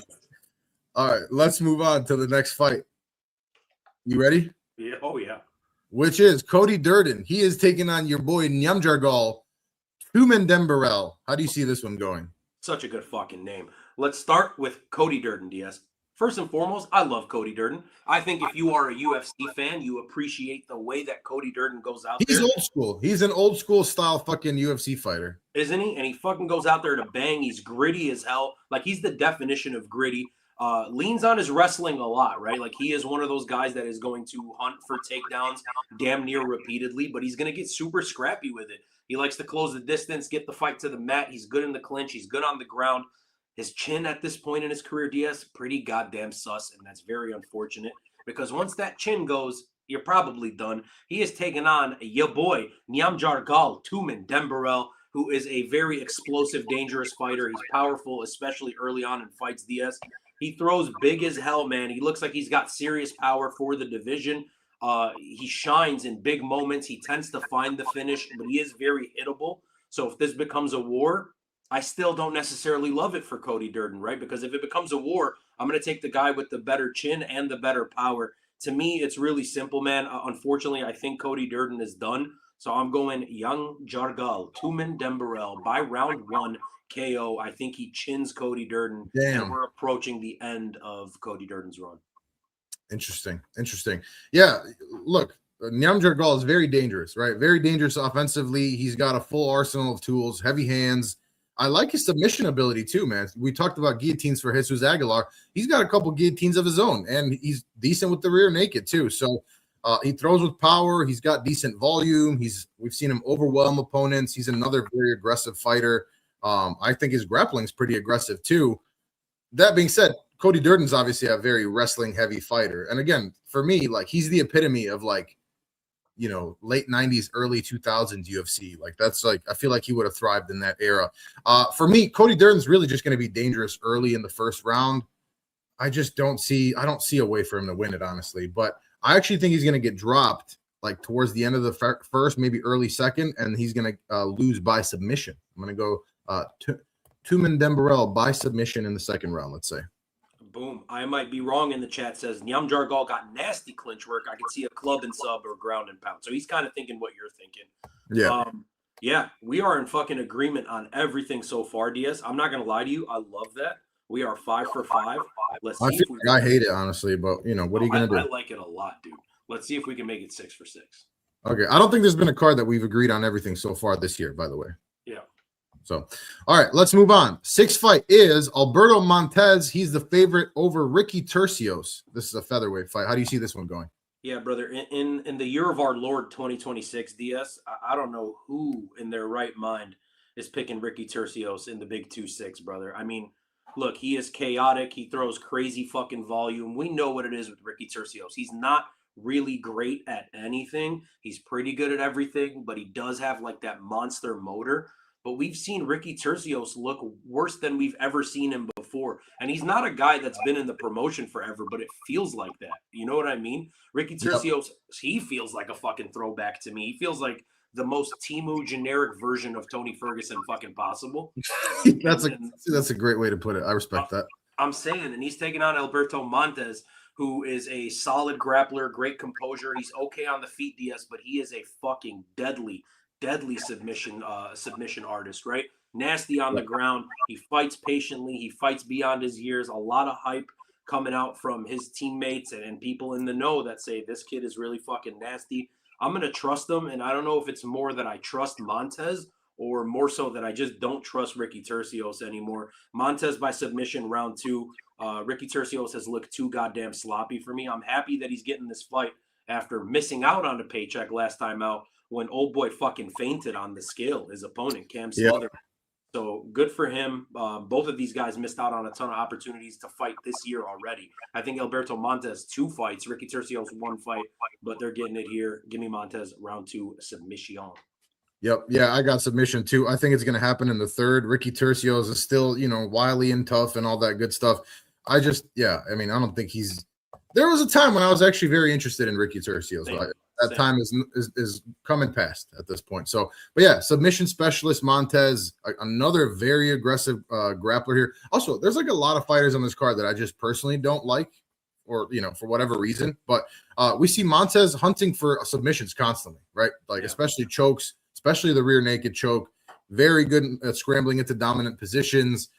All right, let's move on to the next fight. You ready? Yeah. Oh, yeah. Which is Cody Durden. He is taking on your boy Nyamjargal Tumen Dembarel. How do you see this one going? Such a good fucking name. Let's start with Cody Durden, DS. First and foremost, I love Cody Durden. I think if you are a UFC fan, you appreciate the way that Cody Durden goes out there. He's old school. He's an old school style fucking UFC fighter. Isn't he? And he fucking goes out there to bang. He's gritty as hell. Like, he's the definition of gritty. leans on his wrestling a lot, right? Like he is one of those guys that is going to hunt for takedowns damn near repeatedly, but he's going to get super scrappy with it. He likes to close the distance, get the fight to the mat. He's good in the clinch. He's good on the ground. His chin at this point in his career, Diaz, pretty goddamn sus, and that's very unfortunate because once that chin goes, you're probably done. He is taking on your boy, Nyamjar Gal Tumen Dembarel, who is a very explosive, dangerous fighter. He's powerful, especially early on in fights, Diaz. He throws big as hell, man. He looks like he's got serious power for the division. He shines in big moments. He tends to find the finish, but he is very hittable. So if this becomes a war, I still don't necessarily love it for Cody Durden, right? Because if it becomes a war, I'm going to take the guy with the better chin and the better power. To me, it's really simple, man. Unfortunately, I think Cody Durden is done. So I'm going Young Jargal, Tumen Dembarel by round 1 KO. I think he chins Cody Durden. Damn. And we're approaching the end of Cody Durden's run. Interesting. Yeah, look, Nyamjar Gal is very dangerous, right? Very dangerous offensively. He's got a full arsenal of tools, heavy hands. I like his submission ability too, man. We talked about guillotines for Jesus Aguilar. He's got a couple guillotines of his own, and he's decent with the rear naked too. So he throws with power. He's got decent volume. We've seen him overwhelm opponents. He's another very aggressive fighter. I think his grappling is pretty aggressive too. That being said, Cody Durden's obviously a very wrestling heavy fighter. And again, for me, like he's the epitome of like, you know, late 90s, early 2000s UFC. Like that's like, I feel like he would have thrived in that era. For me, Cody Durden's really just going to be dangerous early in the first round. I don't see a way for him to win it, honestly. But I actually think he's going to get dropped like towards the end of the first, maybe early second, and he's going to lose by submission. I'm going to go Tumen Dembarel by submission in the second round, let's say. Boom. I might be wrong in the chat. Says Nyamjar Gal got nasty clinch work. I could see a club and sub or ground and pound. So he's kind of thinking what you're thinking. Yeah. Yeah, we are in fucking agreement on everything so far, Diaz. I'm not going to lie to you. I love that. We are 5 for 5. Let's see. I hate it, honestly, but, you know, what are you going to do? I like it a lot, dude. Let's see if we can make it 6 for 6. Okay. I don't think there's been a card that we've agreed on everything so far this year, by the way. Yeah. So, all right, let's move on. Sixth fight is Alberto Montez. He's the favorite over Ricky Turcios. This is a featherweight fight. How do you see this one going? Yeah, brother. In the year of our Lord 2026, DS, I don't know who in their right mind is picking Ricky Turcios in the big 2-6, brother. I mean, look, he is chaotic. He throws crazy fucking volume. We know what it is with Ricky Turcios. He's not really great at anything. He's pretty good at everything, but he does have like that monster motor. But we've seen Ricky Turcios look worse than we've ever seen him before. And he's not a guy that's been in the promotion forever, but it feels like that. You know what I mean? Ricky Turcios, He feels like a fucking throwback to me. He feels like the most Timu generic version of Tony Ferguson fucking possible. That's a great way to put it. I respect that. I'm saying, and he's taking on Alberto Montez, who is a solid grappler, great composure. He's okay on the feet, DS, but he is a fucking deadly submission artist, right? Nasty on the ground. He fights patiently. He fights beyond his years. A lot of hype coming out from his teammates and people in the know that say this kid is really fucking nasty. I'm going to trust him, and I don't know if it's more that I trust Montez or more so that I just don't trust Ricky Turcios anymore. Montez by submission, round 2. Ricky Turcios has looked too goddamn sloppy for me. I'm happy that he's getting this fight after missing out on a paycheck last time out when old boy fucking fainted on the scale, his opponent, Cam Slaughter. Yeah. So good for him. Both of these guys missed out on a ton of opportunities to fight this year already. I think Alberto Montez 2 fights, Ricky Turcios 1 fight, but they're getting it here. Give me Montez round 2 submission. Yep. Yeah, I got submission too. I think it's going to happen in the third. Ricky Turcios is still, you know, wily and tough and all that good stuff. I don't think there was a time when I was actually very interested in Ricky Turcios. That time is coming past at this point. So, but yeah, submission specialist Montez, another very aggressive grappler here. Also, there's like a lot of fighters on this card that I just personally don't like, or you know, for whatever reason. But we see Montez hunting for submissions constantly, right? Like especially chokes, especially the rear naked choke. Very good at scrambling into dominant positions.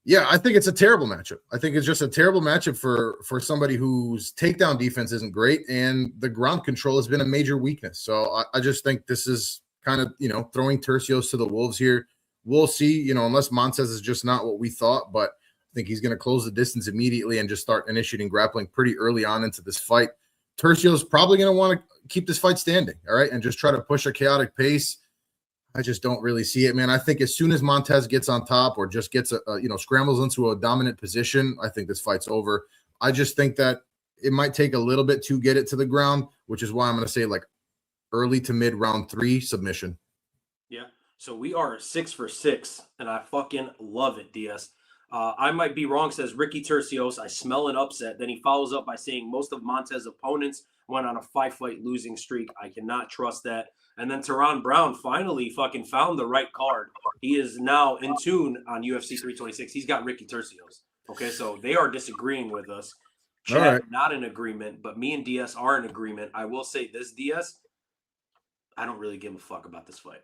Yeah, I think it's a terrible matchup. I think it's just a terrible matchup for somebody whose takedown defense isn't great, and the ground control has been a major weakness. So I just think this is kind of, you know, throwing Turcios to the wolves here. We'll see, you know, unless Montez is just not what we thought. But think he's going to close the distance immediately and just start initiating grappling pretty early on into this fight. Tercio's probably going to want to keep this fight standing, all right, and just try to push a chaotic pace. I just don't really see it, man. I think as soon as Montez gets on top or just gets scrambles into a dominant position, I think this fight's over. I just think that it might take a little bit to get it to the ground, which is why I'm going to say like early to mid round 3 submission. Yeah. So we are 6 for 6, and I fucking love it, DS. I might be wrong, says Ricky Tercios. I smell an upset. Then he follows up by saying most of Montez's opponents went on a 5-fight losing streak. I cannot trust that. And then Teron Brown finally fucking found the right card. He is now in tune on UFC 326. He's got Ricky Tercios. Okay, so they are disagreeing with us. Chat, right. Not in agreement, but me and DS are in agreement. I will say this, DS, I don't really give a fuck about this fight.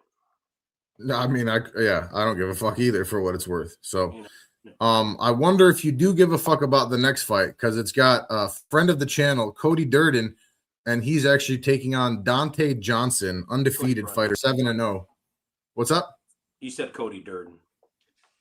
No, I mean, I don't give a fuck either for what it's worth. So, I wonder if you do give a fuck about the next fight, because it's got a friend of the channel, Cody Durden, and he's actually taking on Dante Johnson, undefeated fighter, 7-0. What's up? You said Cody Durden.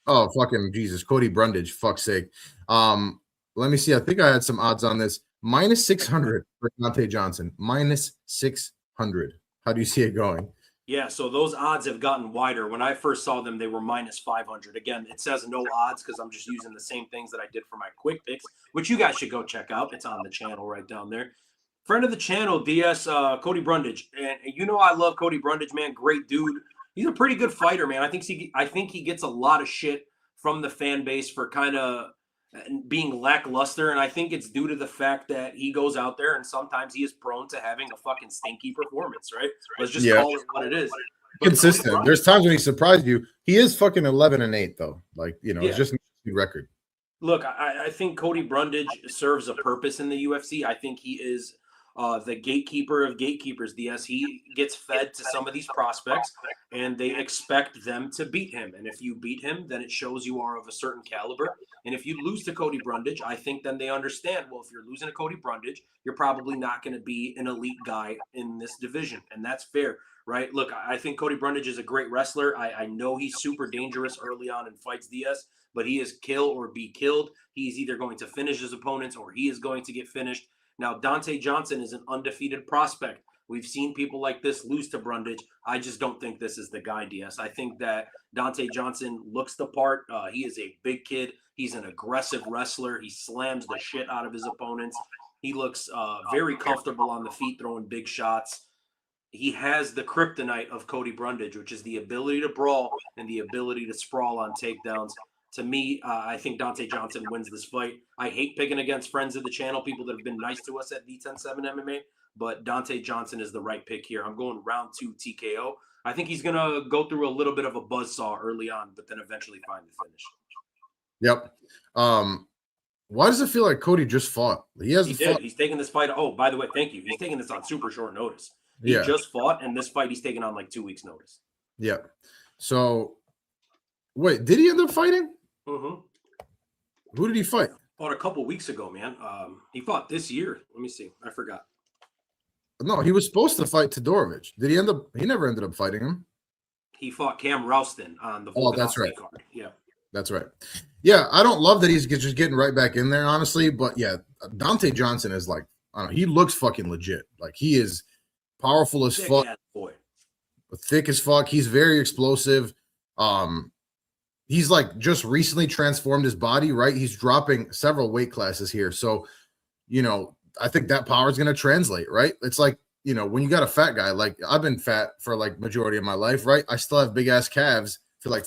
Oh, fucking Jesus. Cody Brundage, fuck's sake. Let me see. I think I had some odds on this. Minus 600 for Dante Johnson. Minus 600. How do you see it going? Yeah, so those odds have gotten wider. When I first saw them, they were minus 500. Again, it says no odds because I'm just using the same things that I did for my quick picks, which you guys should go check out. It's on the channel right down there. Friend of the channel, DS, Cody Brundage. And you know I love Cody Brundage, man. Great dude. He's a pretty good fighter, man. I think he gets a lot of shit from the fan base for kind of being lackluster, and I think it's due to the fact that he goes out there and sometimes he is prone to having a fucking stinky performance, right? Let's just call it what it is. Consistent. There's times when he surprised you. He is fucking 11-8 though. Like, it's just a good record. Look, I think Cody Brundage serves a purpose in the UFC. I think he is the gatekeeper of gatekeepers, DS. He gets fed to some of these prospects, and they expect them to beat him. And if you beat him, then it shows you are of a certain caliber. And if you lose to Cody Brundage, I think then they understand, well, if you're losing to Cody Brundage, you're probably not going to be an elite guy in this division. And that's fair, right? Look, I think Cody Brundage is a great wrestler. I know he's super dangerous early on in fights, DS, but he is kill or be killed. He's either going to finish his opponents or he is going to get finished. Now, Dante Johnson is an undefeated prospect. We've seen people like this lose to Brundage. I just don't think this is the guy, DS. I think that Dante Johnson looks the part. He is a big kid. He's an aggressive wrestler. He slams the shit out of his opponents. He looks very comfortable on the feet, throwing big shots. He has the kryptonite of Cody Brundage, which is the ability to brawl and the ability to sprawl on takedowns. To me, I think Dante Johnson wins this fight. I hate picking against friends of the channel, people that have been nice to us at D107 MMA, but Dante Johnson is the right pick here. I'm going round 2 TKO. I think he's going to go through a little bit of a buzzsaw early on, but then eventually find the finish. Yep. Why does it feel like Cody just fought? He did. He's taking this fight. Oh, by the way, thank you. He's taking this on super short notice. He just fought, and this fight he's taking on like 2 weeks' notice. Yeah. So, wait, did he end up fighting? Mm-hmm. Who did he fight? Fought a couple weeks ago, man. He fought this year. Let me see. I forgot. No, he was supposed to fight Todorovic. Did he end up? He never ended up fighting him. He fought Cam Rouston on the that's right. card. Yeah. That's right. Yeah, I don't love that he's just getting right back in there, honestly. But yeah, Dante Johnson is like, I don't know, he looks fucking legit. Like, he is powerful as fuck, thick as fuck. He's very explosive. He's like just recently transformed his body, right? He's dropping several weight classes here. So, I think that power is going to translate, right? It's like, when you got a fat guy, like I've been fat for like majority of my life, right? I still have big ass calves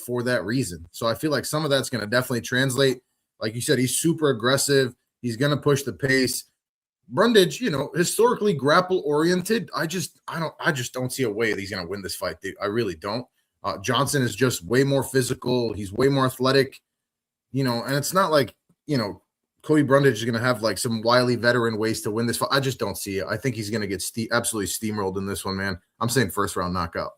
for that reason. So I feel like some of that's going to definitely translate. Like you said, he's super aggressive. He's going to push the pace. Brundage, historically grapple oriented. I just don't see a way that he's going to win this fight, dude. I really don't. Johnson is just way more physical. He's way more athletic, and it's not like, Cody Brundage is going to have like some wily veteran ways to win this fight. I just don't see it. I think he's going to get absolutely steamrolled in this one, man. I'm saying first round knockout.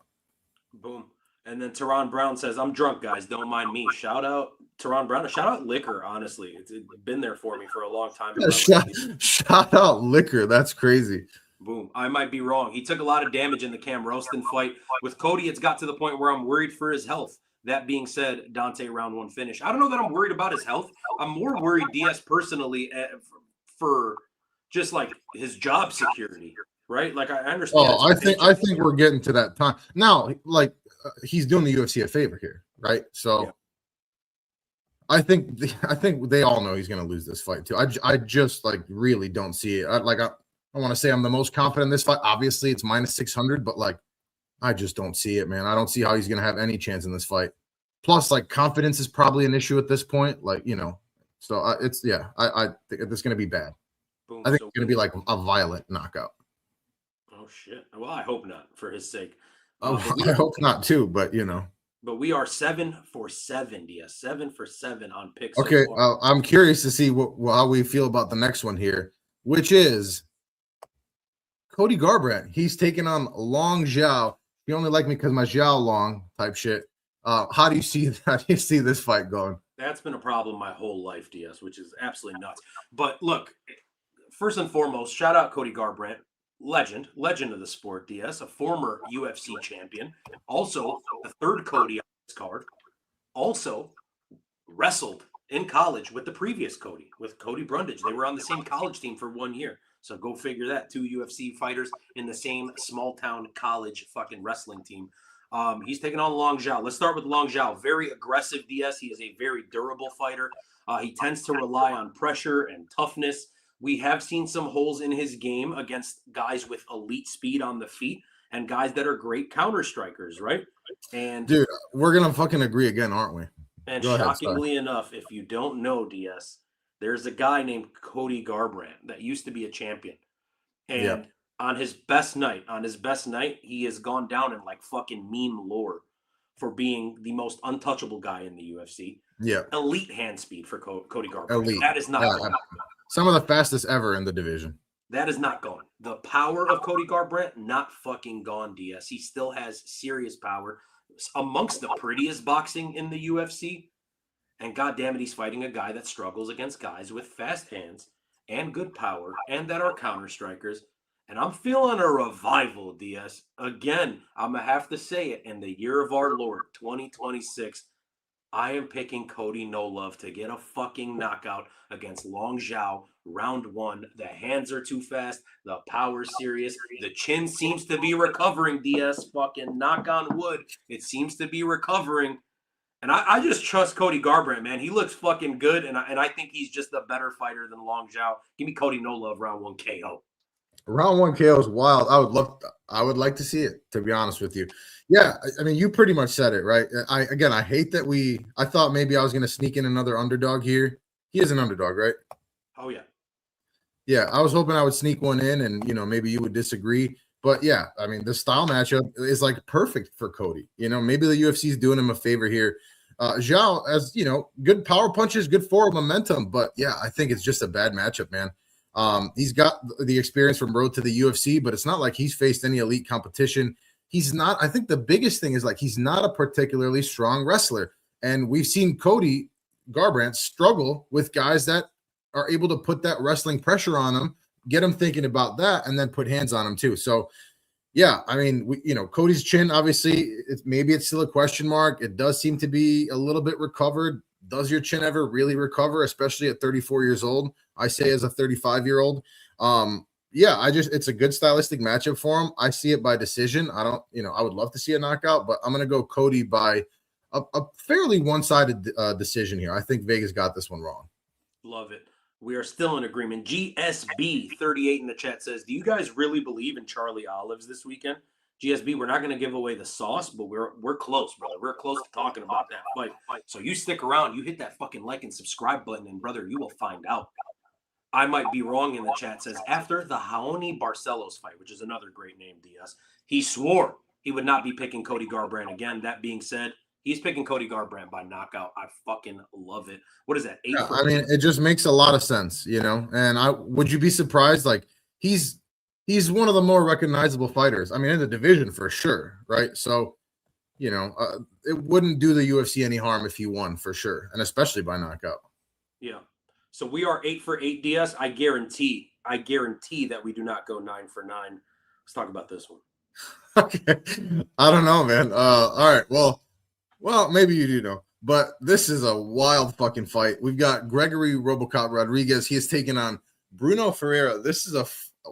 Boom. And then Teron Brown says, I'm drunk, guys. Don't mind me. Shout out Teron Brown. Shout out Liquor, honestly. It's been there for me for a long time. Shout out Liquor. That's crazy. Boom. I might be wrong. He took a lot of damage in the Cam Roaston fight. With Cody, it's got to the point where I'm worried for his health. That being said, Dante round 1 finish. I don't know that I'm worried about his health. I'm more worried Diaz personally for just like his job security, right? Like I understand. Oh, I think we're getting to that time now. Like he's doing the UFC a favor here, right? So. Yeah. I think they all know he's going to lose this fight too. I just like really don't see it. I want to say I'm the most confident in this fight. Obviously, it's minus 600, but like I just don't see it, man. I don't see how he's going to have any chance in this fight. Plus, like confidence is probably an issue at this point. Like so it's I think it's going to be bad. Boom. I think it's going to be like a violent knockout. Oh shit! Well, I hope not for his sake. I hope not too, but But we are 7 for 7, Diaz. 7 for 7 on picks. Okay, So I'm curious to see how we feel about the next one here, which is Cody Garbrandt. He's taking on Long Zhao. You only like me because my Zhao long type shit. How do you see this fight going? That's been a problem my whole life, Diaz, which is absolutely nuts. But look, first and foremost, shout out Cody Garbrandt. Legend of the sport, Diaz, a former UFC champion, also the third Cody on this card, also wrestled in college with the previous Cody, with Cody Brundage. They were on the same college team for 1 year. So go figure that. 2 UFC fighters in the same small town college fucking wrestling team. He's taking on Long Zhao. Let's start with Long Zhao. Very aggressive DS. He is a very durable fighter. He tends to rely on pressure and toughness. We have seen some holes in his game against guys with elite speed on the feet and guys that are great counter strikers, right? And dude, we're gonna fucking agree again, aren't we? And shockingly enough, if you don't know DS, there's a guy named Cody Garbrandt that used to be a champion. And on his best night, he has gone down in like fucking meme lore for being the most untouchable guy in the UFC. Yeah. Elite hand speed for Cody Garbrandt. Elite. That is not going. Some of the fastest ever in the division. That is not going. The power of Cody Garbrandt, not fucking gone, DS. He still has serious power. Amongst the prettiest boxing in the UFC. And goddamn it, he's fighting a guy that struggles against guys with fast hands and good power and that are counter strikers. And I'm feeling a revival, DS. Again, I'm going to have to say it. In the year of our Lord, 2026, I am picking Cody No Love to get a fucking knockout against Long Zhao, round 1. The hands are too fast. The power's serious. The chin seems to be recovering, DS. Fucking knock on wood. It seems to be recovering. And I just trust Cody Garbrandt, man. He looks fucking good, and I think he's just a better fighter than Long Zhao. Give me Cody No Love, round 1 KO. Round 1 KO is wild. I would like to see it, to be honest with you. Yeah, I mean, you pretty much said it, right? I hate that I thought maybe I was going to sneak in another underdog here. He is an underdog, right? Oh, yeah. Yeah, I was hoping I would sneak one in and, maybe you would disagree. But, yeah, I mean, the style matchup is, like, perfect for Cody. Maybe the UFC is doing him a favor here. Zhao, as, good power punches, good forward momentum. But, yeah, I think it's just a bad matchup, man. He's got the experience from road to the UFC, but it's not like he's faced any elite competition. He's not. I think the biggest thing is like he's not a particularly strong wrestler, and we've seen Cody Garbrandt struggle with guys that are able to put that wrestling pressure on him, get him thinking about that, and then put hands on him too. So, yeah, I mean, Cody's chin, obviously, maybe it's still a question mark. It does seem to be a little bit recovered. Does your chin ever really recover, especially at 34 years old? I say as a 35-year-old. Yeah, it's a good stylistic matchup for him. I see it by decision. I would love to see a knockout, but I'm going to go Cody by a fairly one-sided decision here. I think Vegas got this one wrong. Love it. We are still in agreement. GSB38 in the chat says, do you guys really believe in Charlie Olives this weekend? GSB, we're not going to give away the sauce, but we're close, brother. We're close to talking about that fight. So you stick around. You hit that fucking like and subscribe button, and brother, you will find out. I might be wrong in the chat. Says, after the Raoni Barcelos fight, which is another great name, DS, he swore he would not be picking Cody Garbrandt again. That being said, he's picking Cody Garbrandt by knockout. I fucking love it. What is that? I mean, it just makes a lot of sense, And would you be surprised? Like he's one of the more recognizable fighters. I mean, in the division for sure, right? So, it wouldn't do the UFC any harm if he won for sure, and especially by knockout. Yeah. So we are 8 for 8 DS. I guarantee that we do not go 9 for 9. Let's talk about this one. Okay. I don't know, man. All right. Well, Well, maybe you do know, but this is a wild fucking fight. We've got Gregory RoboCop Rodriguez. He is taking on Bruno Ferreira. This is a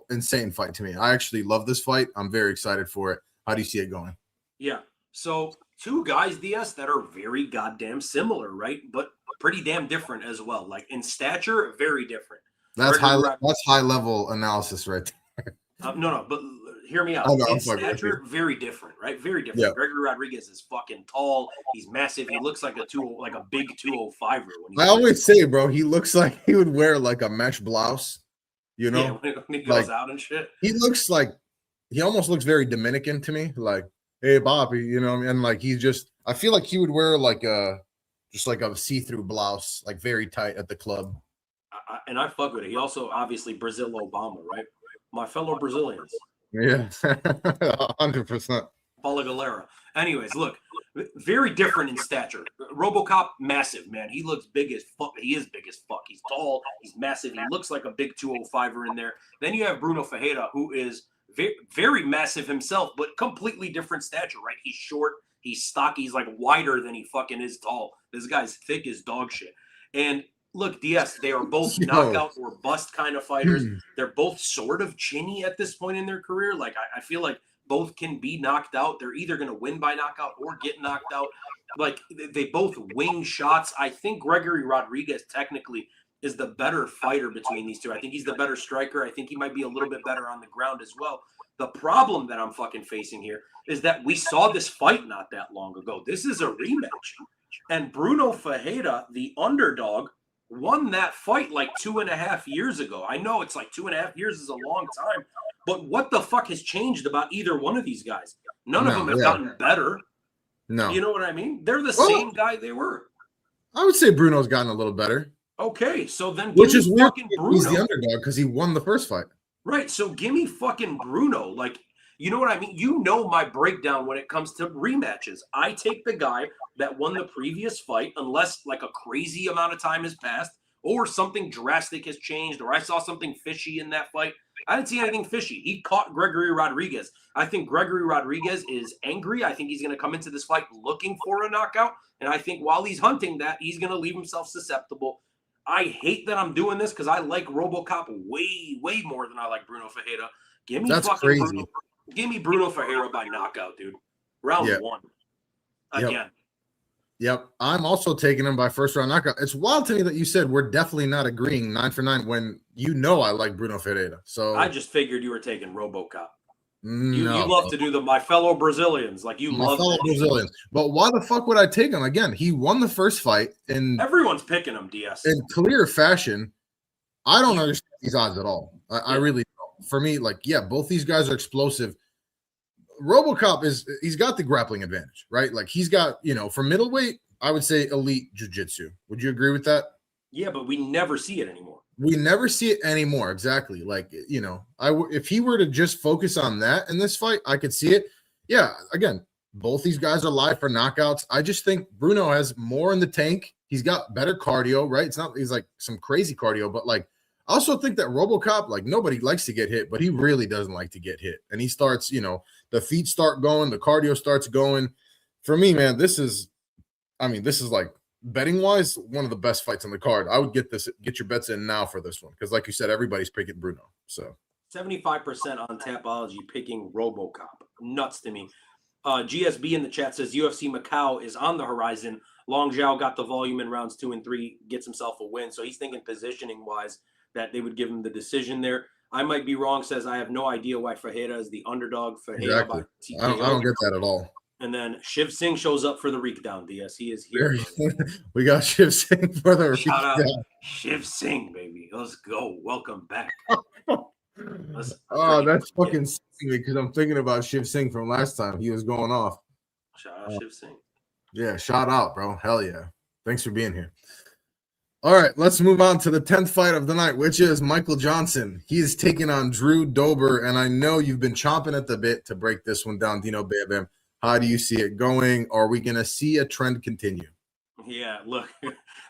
insane fight to me. I actually love this fight. I'm very excited for it. How do you see it going? Yeah. So two guys, DS, that are very goddamn similar, right? But pretty damn different as well. Like in stature, very different. That's Gregory high. Rod- That's high level analysis, right there. no, but hear me out. I know, In I'm fucking with stature, you. very different, right? Very different. Yeah. Gregory Rodriguez is fucking tall. He's massive. He looks like like a big 205er when he's I always say, bro, he looks like he would wear like a mesh blouse. You know, yeah, when he goes like out and shit. he looks like he almost looks very Dominican to me. Like, hey, Bobby, you know, and like he's just. I feel like he would wear like a just like a see-through blouse, like very tight at the club. And I fuck with it. He also obviously Brazil Obama, right? My fellow Brazilians. Yeah, 100%. Paula Galera. Anyways, look, very different in stature. RoboCop, massive, man. He looks big as fuck. He is big as fuck. He's tall. He's massive. He looks like a big 205er in there. Then you have Bruno Ferreira, who is very, very massive himself, but completely different stature, right? He's short. He's stocky. He's like wider than he fucking is tall. This guy's thick as dog shit. And look, DS, they are both knockout or bust kind of fighters. They're both sort of chinny at this point in their career. Like, I feel like both can be knocked out. They're either going to win by knockout or get knocked out. Like, they both wing shots. I think Gregory Rodriguez technically is the better fighter between these two. I think he's the better striker. I think he might be a little bit better on the ground as well. The problem that I'm fucking facing here is that we saw this fight not that long ago. This is a rematch. And Bruno Ferreira, the underdog, won that fight like 2.5 years ago. I know it's like 2.5 years is a long time, but what the fuck has changed about either one of these guys? None of them have gotten better. No. You know what I mean? They're the same guy they were. I would say Bruno's gotten a little better. Okay, so then which is weird. Bruno. He's the underdog because he won the first fight. Right, so give me fucking Bruno. Like, you know what I mean? You know my breakdown when it comes to rematches. I take the guy that won the previous fight, unless like a crazy amount of time has passed or something drastic has changed or I saw something fishy in that fight. I didn't see anything fishy. He caught Gregory Rodriguez. I think Gregory Rodriguez is angry. I think he's going to come into this fight looking for a knockout. And I think while he's hunting that, he's going to leave himself susceptible. I hate that I'm doing this because I like RoboCop way, way more than I like Bruno Ferreira. Give me That's fucking crazy. Bruno. Give me Bruno Ferreira by knockout, dude. Round one. Again. Yep. I'm also taking him by first round knockout. It's wild to me that you said we're definitely not agreeing 9 for 9 when you know I like Bruno Ferreira. So I just figured you were taking RoboCop. No, you love to do my fellow Brazilians. Like you love fellow Brazilians. But why the fuck would I take him? Again, he won the first fight in everyone's picking him, DS. In clear fashion. I don't understand these odds at all. I really don't. For me, like, yeah, both these guys are explosive. RoboCop he's got the grappling advantage, right? Like he's got, for middleweight, I would say elite jiu-jitsu. Would you agree with that? Yeah, but we never see it anymore. We never see it anymore. Exactly. Like, if he were to just focus on that in this fight, I could see it. Yeah. Again, both these guys are live for knockouts. I just think Bruno has more in the tank. He's got better cardio, right? It's not, he's like some crazy cardio, but like, I also think that RoboCop, like nobody likes to get hit, but he really doesn't like to get hit. And he starts, the feet start going, the cardio starts going. For me, man, this is like, betting wise, one of the best fights on the card. I would get your bets in now for this one because, like you said, everybody's picking Bruno. So 75% on Tapology picking RoboCop. Nuts to me. GSB in the chat says UFC Macau is on the horizon. Long Zhao got the volume in rounds 2 and 3, gets himself a win. So he's thinking positioning wise that they would give him the decision there. I might be wrong. Says I have no idea why Ferreira is the underdog. Ferreira exactly. I don't get that at all. And then Shiv Singh shows up for the reekdown, DS. He is here. We got Shiv Singh for the Shout out Shiv Singh, baby. Let's go. Welcome back. That's fucking sick because I'm thinking about Shiv Singh from last time. He was going off. Shout out Shiv Singh. Yeah, shout out, bro. Hell yeah. Thanks for being here. All right, let's move on to the 10th fight of the night, which is Michael Johnson. He is taking on Drew Dober, and I know you've been chomping at the bit to break this one down, Dino Bam Bam. How do you see it going? Are we going to see a trend continue? Yeah, look,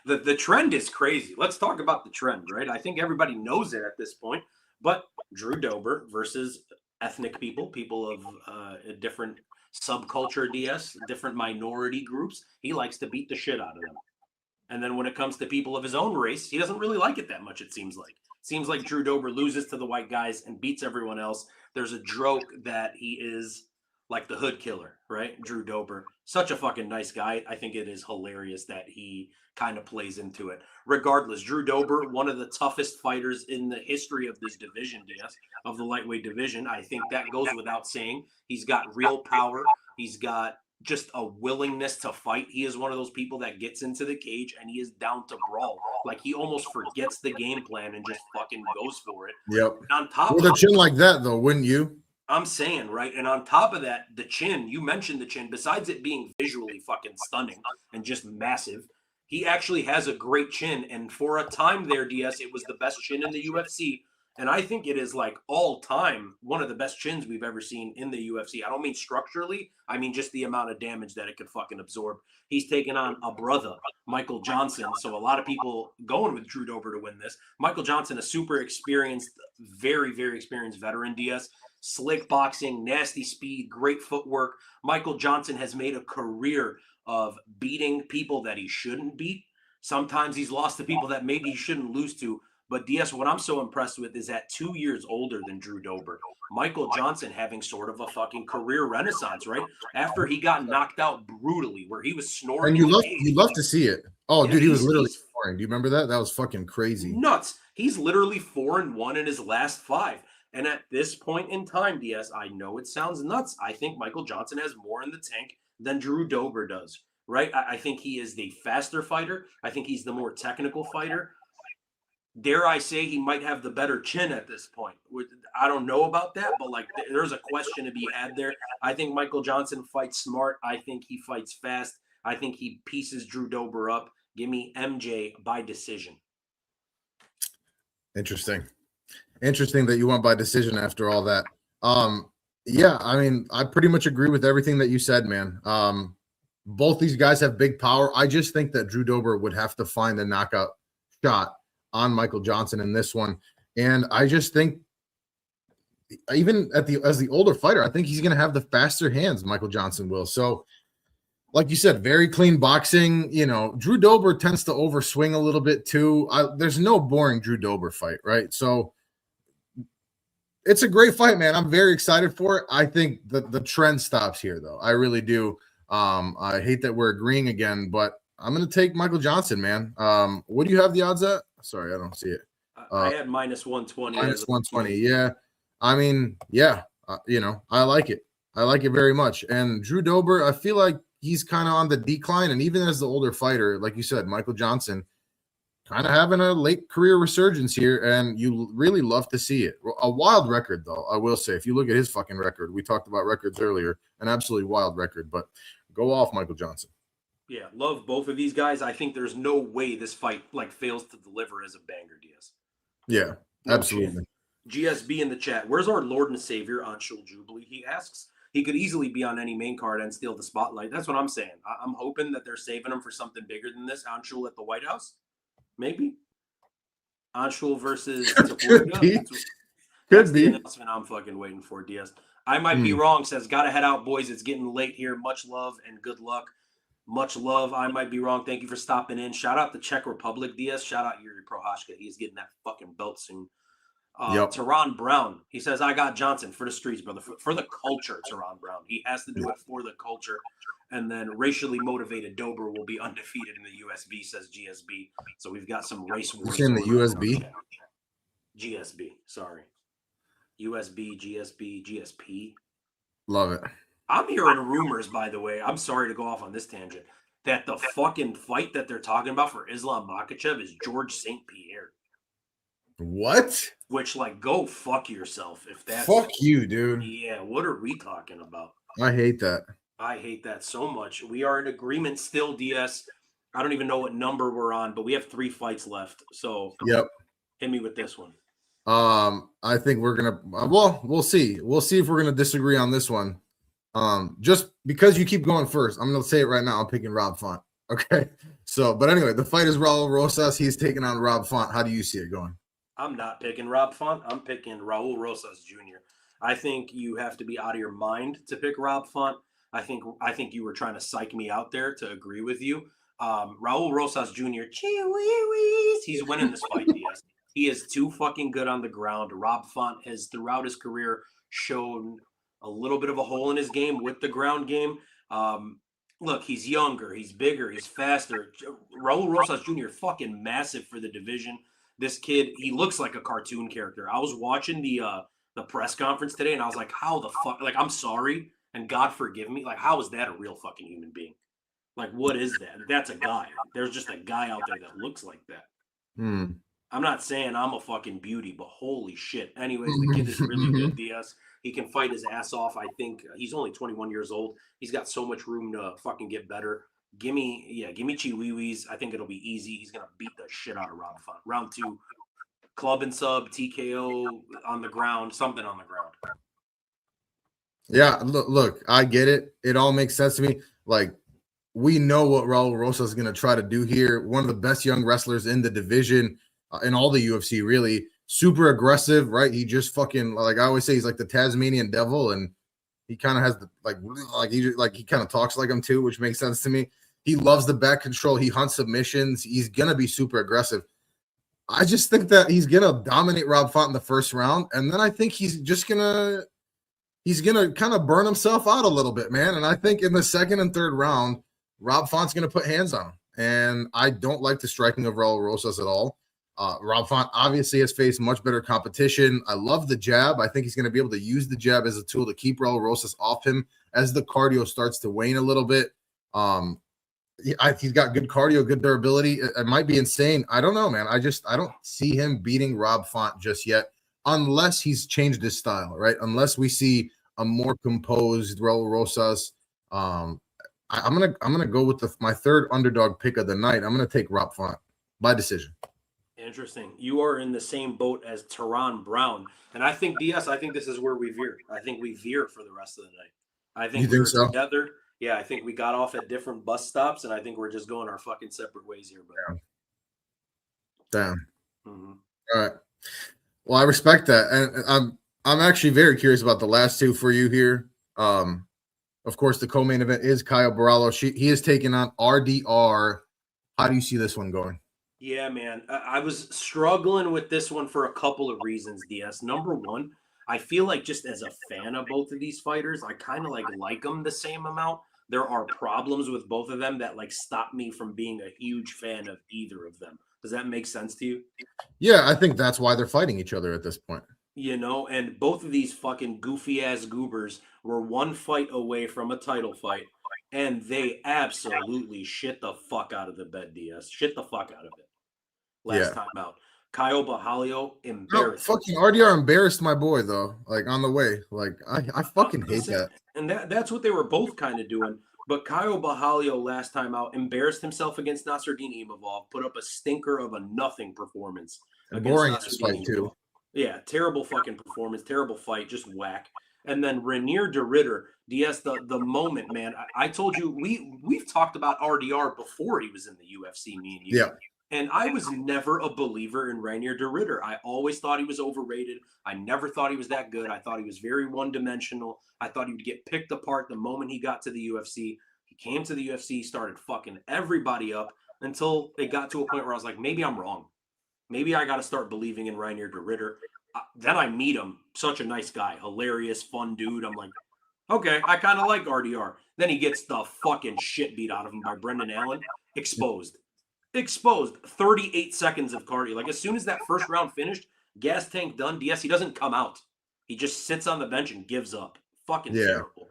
the trend is crazy. Let's talk about the trend, right? I think everybody knows it at this point, but Drew Dober versus ethnic people of different subculture DS, different minority groups, he likes to beat the shit out of them. And then when it comes to people of his own race, he doesn't really like it that much, it seems like. Seems like Drew Dober loses to the white guys and beats everyone else. There's a joke that he is like the hood killer, right? Drew Dober. Such a fucking nice guy. I think it is hilarious that he kind of plays into it. Regardless, Drew Dober, one of the toughest fighters in the history of this division, DS, of the lightweight division. I think that goes without saying. He's got real power. He's got just a willingness to fight. He is one of those people that gets into the cage and he is down to brawl. Like he almost forgets the game plan and just fucking goes for it. Yep. And on top with a chin like that, though, wouldn't you? I'm saying, right? And on top of that, the chin, you mentioned the chin, besides it being visually fucking stunning and just massive, he actually has a great chin. And for a time there, DS, it was the best chin in the UFC. And I think it is like all time one of the best chins we've ever seen in the UFC. I don't mean structurally. I mean just the amount of damage that it could fucking absorb. He's taken on a brother, Michael Johnson. So a lot of people going with Drew Dober to win this. Michael Johnson, a super experienced, very, very experienced veteran, DS. Slick boxing, nasty speed, great footwork. Michael Johnson has made a career of beating people that he shouldn't beat. Sometimes he's lost to people that maybe he shouldn't lose to. But DS, what I'm so impressed with is at 2 years older than Drew Dober, Michael Johnson having sort of a fucking career renaissance, right? After he got knocked out brutally, where he was snoring. And you love to see it. Oh, yeah, dude, he was literally snoring. Do you remember that? That was fucking crazy. Nuts. He's literally 4-1 in his last 5. And at this point in time, DS, I know it sounds nuts. I think Michael Johnson has more in the tank than Drew Dober does, right? I think he is the faster fighter. I think he's the more technical fighter. Dare I say he might have the better chin at this point. I don't know about that, but like there's a question to be had there. I think Michael Johnson fights smart. I think he fights fast. I think he pieces Drew Dober up. Give me MJ by decision. Interesting that you went by decision after all that. Yeah, I mean, I pretty much agree with everything that you said, man. Both these guys have big power. I just think that Drew Dober would have to find a knockout shot on Michael Johnson in this one. And I just think even as the older fighter, I think he's going to have the faster hands, Michael Johnson will. So like you said, very clean boxing. You know, Drew Dober tends to overswing a little bit too. There's no boring Drew Dober fight, right? So it's a great fight, man. I'm very excited for it. I think the trend stops here, though. I really do. I hate that we're agreeing again, but I'm going to take Michael Johnson, man. What do you have the odds at? Sorry, I don't see it. I had -120. -120, yeah. I mean, yeah, you know, I like it. I like it very much. And Drew Dober, I feel like he's kind of on the decline. And even as the older fighter, like you said, Michael Johnson, kind of having a late career resurgence here, and you really love to see it. A wild record, though, I will say. If you look at his fucking record, we talked about records earlier, an absolutely wild record. But go off, Michael Johnson. Yeah, love both of these guys. I think there's no way this fight like fails to deliver as a banger, DS. Yeah, No absolutely. chance. GSB in the chat. Where's our Lord and Savior, Anshul Jubilee? He asks. He could easily be on any main card and steal the spotlight. That's what I'm saying. I'm hoping that they're saving him for something bigger than this. Anshul at the White House, maybe. Anshul versus Could be. That's the announcement I'm fucking waiting for, DS. I might be wrong. Says, gotta head out, boys. It's getting late here. Much love and good luck. Much love. I might be wrong. Thank you for stopping in. Shout out to Czech Republic, DS. Shout out Yuri Prohashka. He's getting that fucking belt soon. Teron Brown. He says, I got Johnson for the streets, brother. For the culture, Teron Brown. He has to do it for the culture. And then racially motivated Dober will be undefeated in the USB, says GSB. So we've got some race wars. You're saying the USB? GSB. Sorry. USB, GSB, GSP. Love it. I'm hearing rumors, by the way. I'm sorry to go off on this tangent. That the fucking fight that they're talking about for Islam Makhachev is George St. Pierre. What? Which, like, go fuck yourself. If that's fuck you, dude. Yeah, what are we talking about? I hate that. I hate that so much. We are in agreement still, DS. I don't even know what number we're on, but we have 3 fights left. So yep. Hit me with this one. I think we're gonna we'll see. We'll see if we're gonna disagree on this one. Just because you keep going first, I'm gonna say it right now. I'm picking Rob Font. Okay. So, but anyway, the fight is Raul Rosas. He's taking on Rob Font. How do you see it going? I'm not picking Rob Font. I'm picking Raul Rosas Jr. I think you have to be out of your mind to pick Rob Font. I think you were trying to psych me out there to agree with you. Raul Rosas Jr. He's winning this fight, DS. He is too fucking good on the ground. Rob Font has throughout his career shown a little bit of a hole in his game with the ground game. Look, he's younger, he's bigger, he's faster. Raul Rosas Jr. fucking massive for the division. This kid, he looks like a cartoon character. I was watching the press conference today, and I was like, how the fuck? Like, I'm sorry, and God forgive me. Like, how is that a real fucking human being? Like, what is that? That's a guy. There's just a guy out there that looks like that. Hmm. I'm not saying I'm a fucking beauty, but holy shit. Anyways, the kid is really good, DS. He can fight his ass off. I think he's only 21 years old. He's got so much room to fucking get better. Give me Chiwiwis. I think it'll be easy. He's gonna beat the shit out of Rob Font. Round 2, club and sub, TKO on the ground, something on the ground. Yeah, look, I get it. It all makes sense to me. Like, we know what Raul Rosas is going to try to do here. One of the best young wrestlers in the division, in all the UFC, really. Super aggressive, right? He just fucking, like I always say, he's like the Tasmanian devil, and he kind of has the he kind of talks like him too, which makes sense to me. He loves the back control. He hunts submissions. He's gonna be super aggressive. I just think that he's gonna dominate Rob Font in the first round, and then I think he's gonna kind of burn himself out a little bit, man. And I think in the second and third round, Rob Font's gonna put hands on him. And I don't like the striking of Raul Rosas at all. Rob Font obviously has faced much better competition. I love the jab. I think he's going to be able to use the jab as a tool to keep Raul Rosas off him as the cardio starts to wane a little bit. He's got good cardio, good durability. It might be insane. I don't know, man. I don't see him beating Rob Font just yet, unless he's changed his style, right? Unless we see a more composed Raul Rosas. I'm gonna go with my third underdog pick of the night. I'm gonna take Rob Font by decision. Interesting. You are in the same boat as Teron Brown. And I think, DS, I think this is where we veer. I think we veer for the rest of the night. I think You we think were so? together. Yeah, I think we got off at different bus stops, and I think we're just going our fucking separate ways here. But Damn. Mhm. All right. Well, I respect that, and I'm actually very curious about the last two for you here. Of course, the co-main event is Kyle Barallo. He is taking on RDR. How do you see this one going? Yeah, man. I was struggling with this one for a couple of reasons, DS. Number one, I feel like just as a fan of both of these fighters, I kind of like them the same amount. There are problems with both of them that like stop me from being a huge fan of either of them. Does that make sense to you? Yeah, I think that's why they're fighting each other at this point. And both of these fucking goofy ass goobers were one fight away from a title fight, and they absolutely shit the fuck out of the bed, DS. Shit the fuck out of it last Yeah. time out. Kyle Bahalio No, embarrassed. fucking RDR embarrassed my boy though. Like on the way. Like I fucking hate that. And that's what they were both kind of doing. But Kyle Bahalio last time out embarrassed himself against Nasruddin Imavov, put up a stinker of a nothing performance And against boring in this fight Nasruddin too. Imavov. Yeah, terrible fucking performance, terrible fight, just whack. And then Rainier de Ritter, DS, the moment, man. I told you we've talked about RDR before he was in the UFC, me and you. Yeah. And I was never a believer in Rainier de Ritter. I always thought he was overrated. I never thought he was that good. I thought he was very one-dimensional. I thought he would get picked apart the moment he got to the UFC. He came to the UFC, started fucking everybody up until it got to a point where I was like, maybe I'm wrong. Maybe I got to start believing in Rainier de Ritter. Then I meet him. Such a nice guy. Hilarious, fun dude. I'm like, okay, I kind of like RDR. Then he gets the fucking shit beat out of him by Brendan Allen. Exposed. 38 seconds of cardio. Like as soon as that first round finished, gas tank done, DS, he doesn't come out. He just sits on the bench and gives up. Fucking terrible.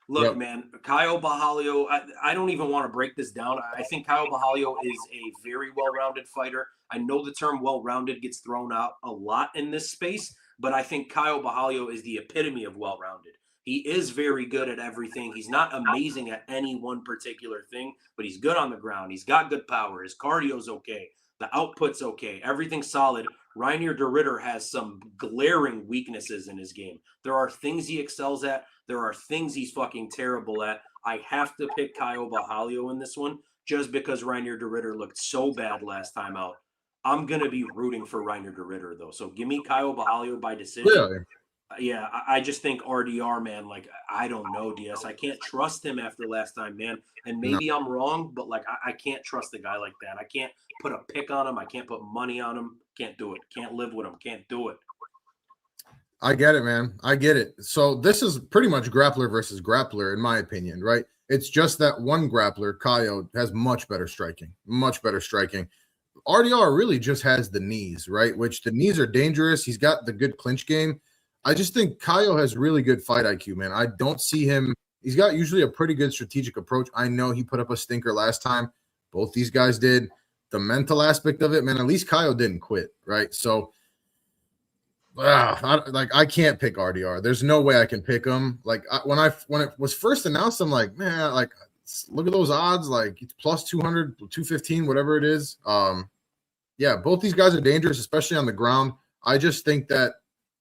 Look, man, Kyle Bahalio, I don't even want to break this down. I think Kyle Bahalio is a very well-rounded fighter. I know the term well-rounded gets thrown out a lot in this space, but I think Kyle Bahalio is the epitome of well-rounded. He is very good at everything. He's not amazing at any one particular thing, but he's good on the ground. He's got good power. His cardio's okay. The output's okay. Everything's solid. Rainier de Ritter has some glaring weaknesses in his game. There are things he excels at. There are things he's fucking terrible at. I have to pick Kyle Bahalio in this one just because Rainier de Ritter looked so bad last time out. I'm going to be rooting for Rainier de Ritter, though. So give me Kyle Bahalio by decision. Really? Yeah, I just think RDR, man, like, I don't know, DS. I can't trust him after last time, man. And No, maybe I'm wrong, but like, I can't trust a guy like that. I can't put a pick on him. I can't put money on him. Can't do it. Can't live with him. Can't do it. I get it, man. I get it. So this is pretty much grappler versus grappler, in my opinion, right? It's just that one grappler, Kaio, has much better striking, much better striking. RDR really just has the knees, right? Which the knees are dangerous. He's got the good clinch game. I just think Kaio has really good fight IQ, man. I don't see him. He's got usually a pretty good strategic approach. I know he put up a stinker last time. Both these guys did. The mental aspect of it, man, at least Kaio didn't quit, right? So I can't pick RDR. There's no way I can pick him. Like when it was first announced, I'm like, man, like look at those odds. Like it's plus 200, 215, whatever it is. Yeah, both these guys are dangerous, especially on the ground. I just think that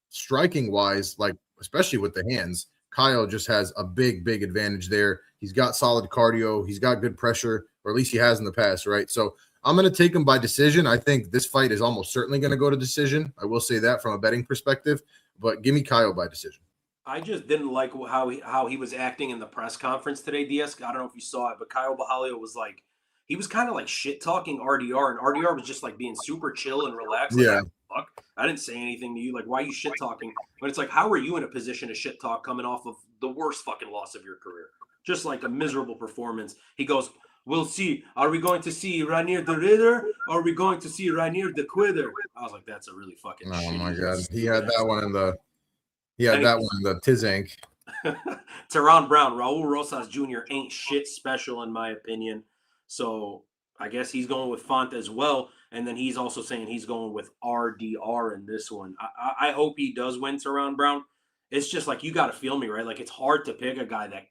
striking wise, like especially with the hands, Kyle just has a big, big advantage there. He's got solid cardio. He's got good pressure, or at least he has in the past, right? So I'm going to take him by decision. I think this fight is almost certainly going to go to decision. I will say that from a betting perspective, but give me Kyle by decision. I just didn't like how he was acting in the press conference today, DS. I don't know if you saw it, but Kyle Bahalio was like, he was kind of like shit talking RDR, and RDR was just like being super chill and relaxed. Like, I Yeah, don't fuck. I didn't say anything to you. Like, why are you shit talking? But it's like, how are you in a position to shit talk coming off of the worst fucking loss of your career? Just like a miserable performance. He goes, we'll see. Are we going to see Rainier the Ritter? Or are we going to see Rainier the Quitter? I was like, that's a really fucking oh my shitty, god, stupid ass. he had that Anyways, one in the Tizank. Teron Brown, Raul Rosas Jr. ain't shit special in my opinion. So I guess he's going with Font as well. And then he's also saying he's going with RDR in this one. I hope he does win Teron Brown. It's just like you got to feel me, right? Like it's hard to pick a guy that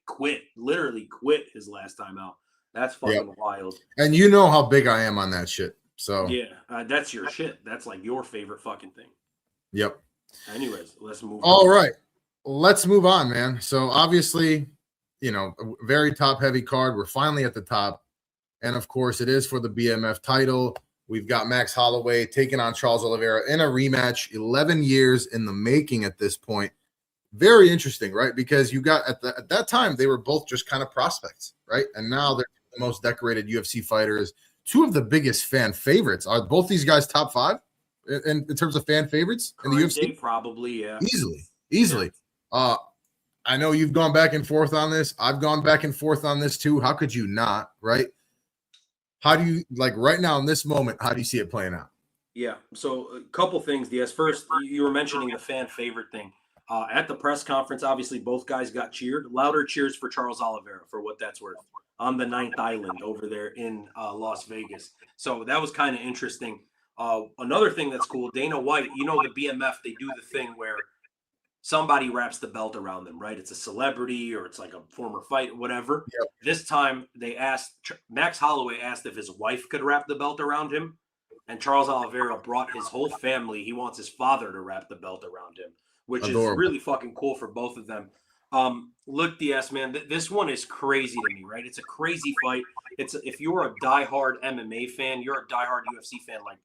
literally quit his last time out. That's Yep. fucking wild. And you know how big I am on that shit. So Yeah, that's your shit. That's like your favorite fucking thing. yep. Anyways, let's move on. All right. Let's move on, man. So obviously, a very top heavy card. We're finally at the top. And of course, it is for the BMF title. We've got Max Holloway taking on Charles Oliveira in a rematch, 11 years in the making at this point. Very interesting, right? Because you got at that time, they were both just kind of prospects, right? And now they're the most decorated UFC fighters. Two of the biggest fan favorites. Are both these guys top five in terms of fan favorites in the Current UFC? day, probably, yeah. Easily. I know you've gone back and forth on this. I've gone back and forth on this too. How could you not, right? How do you like right now in this moment? How do you see it playing out? Yeah. So a couple things, DS. First, you were mentioning the fan favorite thing. At the press conference, obviously both guys got cheered. Louder cheers for Charles Oliveira for what that's worth on the Ninth Island over there in Las Vegas. So that was kind of interesting. Another thing that's cool, Dana White, the BMF, they do the thing where somebody wraps the belt around them, right? It's a celebrity or it's like a former fight, whatever. Yep. This time they asked, Max Holloway asked if his wife could wrap the belt around him. And Charles Oliveira brought his whole family. He wants his father to wrap the belt around him, which is Adorable. really fucking cool for both of them. Look, DS, man, this one is crazy to me, right? It's a crazy fight. If you're a diehard MMA fan, you're a diehard UFC fan, like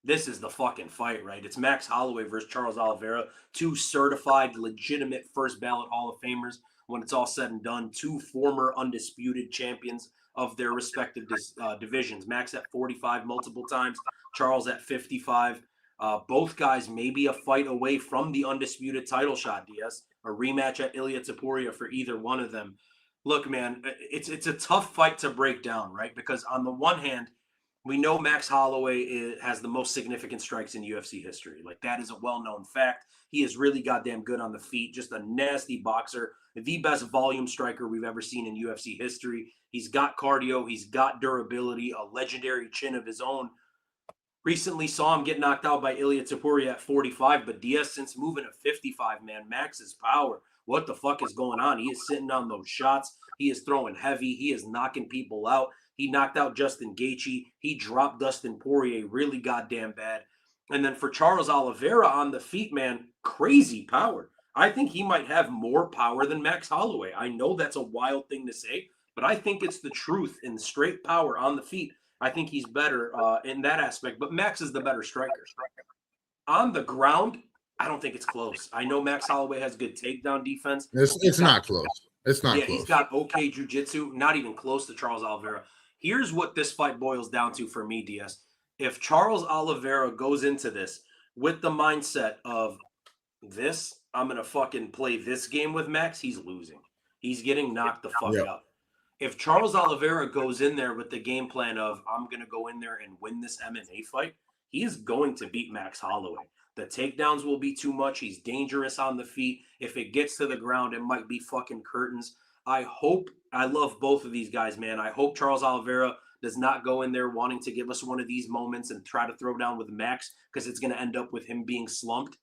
this is the fucking fight, right? It's Max Holloway versus Charles Oliveira, two certified, legitimate first ballot Hall of Famers. When it's all said and done, two former undisputed champions of their respective divisions. Max at 45 multiple times, Charles at 55. Both guys maybe a fight away from the undisputed title shot, DS. A rematch at Ilia Topuria for either one of them. Look, man, it's a tough fight to break down, right? Because on the one hand, we know Max Holloway has the most significant strikes in UFC history. Like that is a well-known fact. He is really goddamn good on the feet, just a nasty boxer, the best volume striker we've ever seen in UFC history. He's got cardio, he's got durability, a legendary chin of his own. Recently saw him get knocked out by Ilia Topuria at 45, but Diaz since moving to 55, man, Max's power. What the fuck is going on? He is sitting on those shots. He is throwing heavy. He is knocking people out. He knocked out Justin Gaethje. He dropped Dustin Poirier really goddamn bad. And then for Charles Oliveira on the feet, man, crazy power. I think he might have more power than Max Holloway. I know that's a wild thing to say, but I think it's the truth in straight power on the feet. I think he's better in that aspect, but Max is the better striker. On the ground, I don't think it's close. I know Max Holloway has good takedown defense. It's not close. It's not Yeah, close. he's got okay jiu-jitsu, not even close to Charles Oliveira. Here's what this fight boils down to for me, Diaz. If Charles Oliveira goes into this with the mindset of this, I'm going to fucking play this game with Max, he's losing. He's getting knocked the fuck Yeah. out. If Charles Oliveira goes in there with the game plan of I'm going to go in there and win this MMA fight, he is going to beat Max Holloway. The takedowns will be too much. He's dangerous on the feet. If it gets to the ground, it might be fucking curtains. I love both of these guys, man. I hope Charles Oliveira does not go in there wanting to give us one of these moments and try to throw down with Max, because it's going to end up with him being slumped.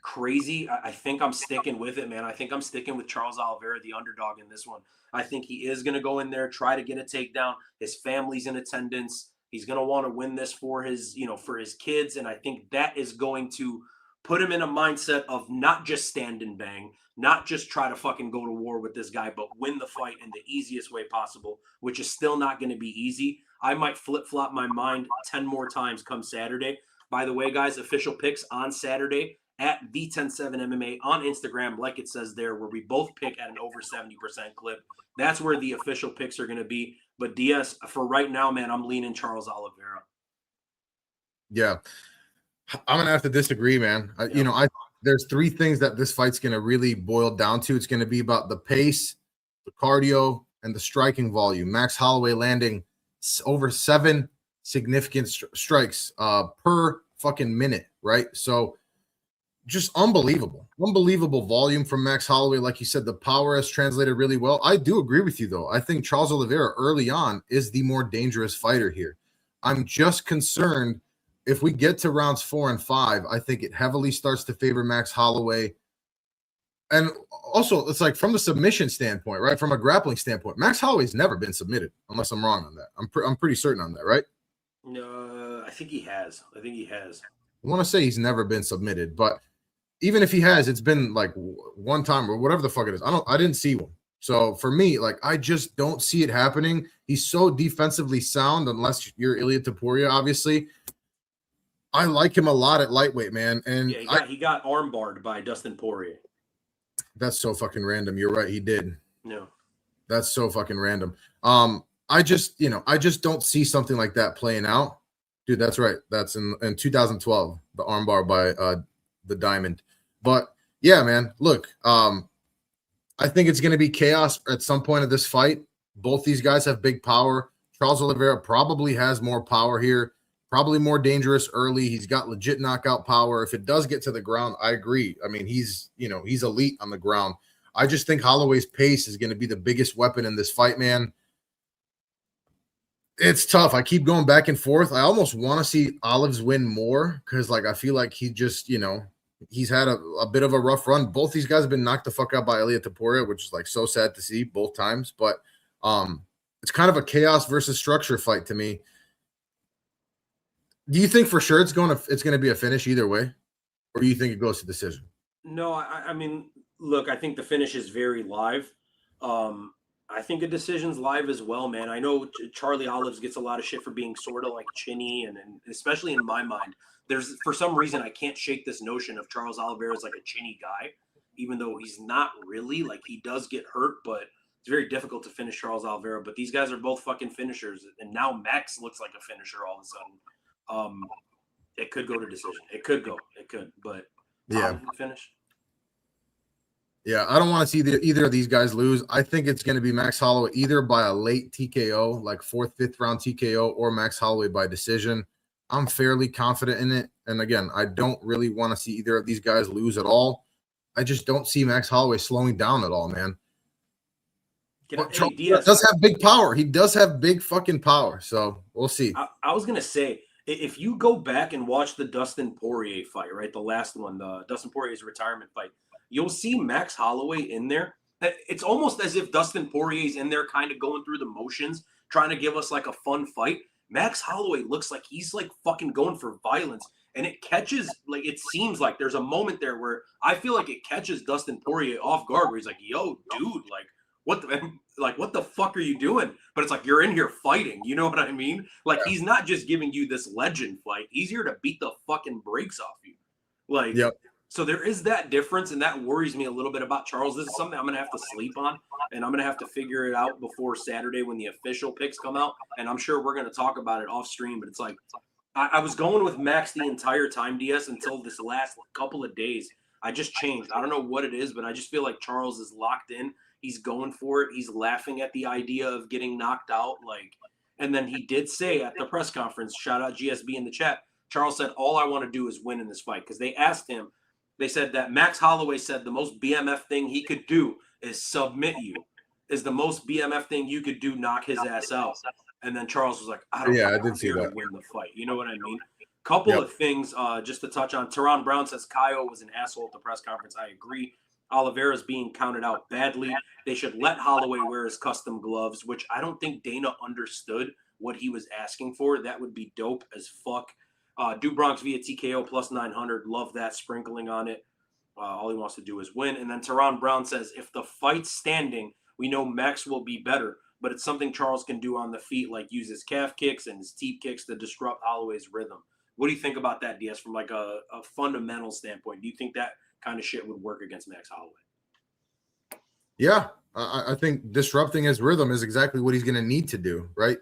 Crazy. I think I'm sticking with it, man. I think I'm sticking with Charles Oliveira, the underdog in this one. I think he is going to go in there, try to get a takedown. His family's in attendance. He's going to want to win this for his, for his kids. And I think that is going to put him in a mindset of not just stand and bang, not just try to fucking go to war with this guy, but win the fight in the easiest way possible, which is still not going to be easy. I might flip-flop my mind 10 more times come Saturday. By the way, guys, official picks on Saturday at V107MMA on Instagram, like it says there, where we both pick at an over 70% clip. That's where the official picks are going to be. But Diaz, for right now, man, I'm leaning Charles Oliveira. Yeah. I'm going to have to disagree, man. There's three things that this fight's going to really boil down to. It's going to be about the pace, the cardio, and the striking volume. Max Holloway landing over 7 significant strikes per fucking minute, right? So just unbelievable volume from Max Holloway. Like you said, the power has translated really well. I do agree with you, though. I think Charles Oliveira early on is the more dangerous fighter here. I'm just concerned if we get to rounds 4 and 5, I think it heavily starts to favor Max Holloway. And also, it's like from the submission standpoint, right? From a grappling standpoint, Max Holloway's never been submitted, unless I'm wrong on that. I'm pretty certain on that, right? No, I think he has. I want to say he's never been submitted, but even if he has, it's been like one time or whatever the fuck it is. I didn't see one. So for me, like, I just don't see it happening. He's so defensively sound, unless you're Ilia Topuria, obviously. I like him a lot at lightweight, man. And yeah, he got armbarred by Dustin Poirier. That's so fucking random. You're right, he did. No. That's so fucking random. I just don't see something like that playing out. Dude, that's right. That's in 2012, the armbar by the Diamond. But yeah, man, look, I think it's going to be chaos at some point of this fight. Both these guys have big power. Charles Oliveira probably has more power here, probably more dangerous early. He's got legit knockout power. If it does get to the ground, I agree. I mean, he's elite on the ground. I just think Holloway's pace is going to be the biggest weapon in this fight, man. It's tough. I keep going back and forth. I almost want to see Olives win more because, like, I feel like he just, he's had a bit of a rough run. Both these guys have been knocked the fuck out by Ilia Topuria, which is, like, so sad to see both times. But it's kind of a chaos versus structure fight to me. Do you think for sure it's going to be a finish either way, or do you think it goes to decision? No, I mean, look, I think the finish is very live. I think a decision's live as well, man. I know Charlie Olives gets a lot of shit for being sort of like chinny, and especially in my mind, there's, for some reason, I can't shake this notion of Charles Oliveira as like a chinny guy, even though he's not really. Like, he does get hurt, but it's very difficult to finish Charles Oliveira. But these guys are both fucking finishers, and now Max looks like a finisher all of a sudden. It could go to decision. It could, but yeah, finish. Yeah, I don't want to see either of these guys lose. I think it's going to be Max Holloway either by a late TKO, like 4th, 5th round TKO, or Max Holloway by decision. I'm fairly confident in it. And again, I don't really want to see either of these guys lose at all. I just don't see Max Holloway slowing down at all, man. Diaz does have big power. He does have big fucking power. So we'll see. I was going to say, if you go back and watch the Dustin Poirier fight, right, the last one, the Dustin Poirier's retirement fight, you'll see Max Holloway in there. It's almost as if Dustin Poirier's in there kind of going through the motions, trying to give us like a fun fight. Max Holloway looks like he's like fucking going for violence. And it catches, like, it seems like there's a moment there where I feel like it catches Dustin Poirier off guard where he's like, yo, dude, like, what the fuck are you doing? But it's like, you're in here fighting. You know what I mean? Like, he's not just giving you this legend fight. He's here to beat the fucking brakes off you. Like, yep. So there is that difference, and that worries me a little bit about Charles. This is something I'm going to have to sleep on, and I'm going to have to figure it out before Saturday when the official picks come out. And I'm sure we're going to talk about it off stream, but it's like I was going with Max the entire time, DS, until this last couple of days. I just changed. I don't know what it is, but I just feel like Charles is locked in. He's going for it. He's laughing at the idea of getting knocked out. And then he did say at the press conference, shout out GSB in the chat, Charles said, all I want to do is win in this fight. Because they asked him, they said that Max Holloway said the most BMF thing he could do is submit you. Is the most BMF thing you could do knock his ass out. And then Charles was like, I did see that. Win the fight. You know what I mean? Couple of things just to touch on. Teron Brown says Kyle was an asshole at the press conference. I agree. Oliveira's being counted out badly. They should let Holloway wear his custom gloves, which I don't think Dana understood what he was asking for. That would be dope as fuck. Do Bronx via TKO plus 900. Love that sprinkling on it. All he wants to do is win. And then Teron Brown says, if the fight's standing, we know Max will be better, but it's something Charles can do on the feet, like use his calf kicks and his teep kicks to disrupt Holloway's rhythm. What do you think about that, DS, from like a fundamental standpoint? Do you think that kind of shit would work against Max Holloway? Yeah, I think disrupting his rhythm is exactly what he's going to need to do, right?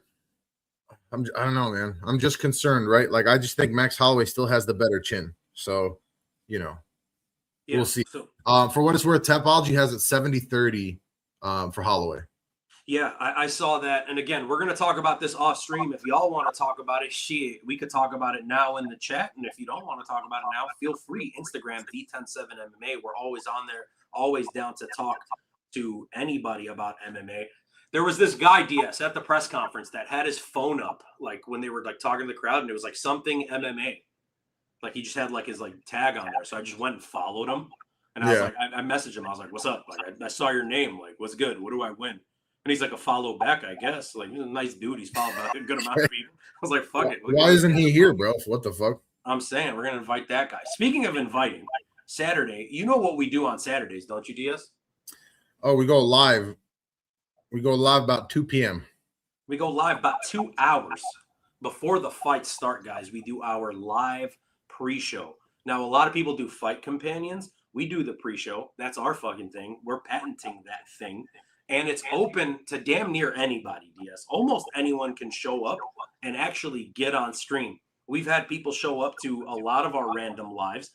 I don't know, man. I'm just concerned, right? Like, I just think Max Holloway still has the better chin. So, we'll see. So, for what it's worth, Tapology has it 70-30 for Holloway. Yeah, I saw that. And again, we're going to talk about this off stream. If y'all want to talk about it, shit, we could talk about it now in the chat. And if you don't want to talk about it now, feel free. Instagram, D107MMA. We're always on there, always down to talk to anybody about MMA. There was this guy, DS, at the press conference that had his phone up, like when they were like talking to the crowd, and it was like something MMA. Like he just had like his like tag on there. So I just went and followed him. And I was like, I messaged him. I was like, what's up? Like, I saw your name. Like, what's good? What do I win? And he's like a follow back, I guess. Like, he's a nice dude. He's followed by a good amount of people. I was like, fuck it. Why isn't he here, bro? What the fuck? I'm saying we're going to invite that guy. Speaking of inviting, Saturday, you know what we do on Saturdays, don't you, DS? Oh, we go live. We go live about 2 p.m. We go live about 2 hours before the fights start, guys. We do our live pre-show. Now, a lot of people do fight companions. We do the pre-show. That's our fucking thing. We're patenting that thing. And it's open to damn near anybody, DS. Almost anyone can show up and actually get on stream. We've had people show up to a lot of our random lives.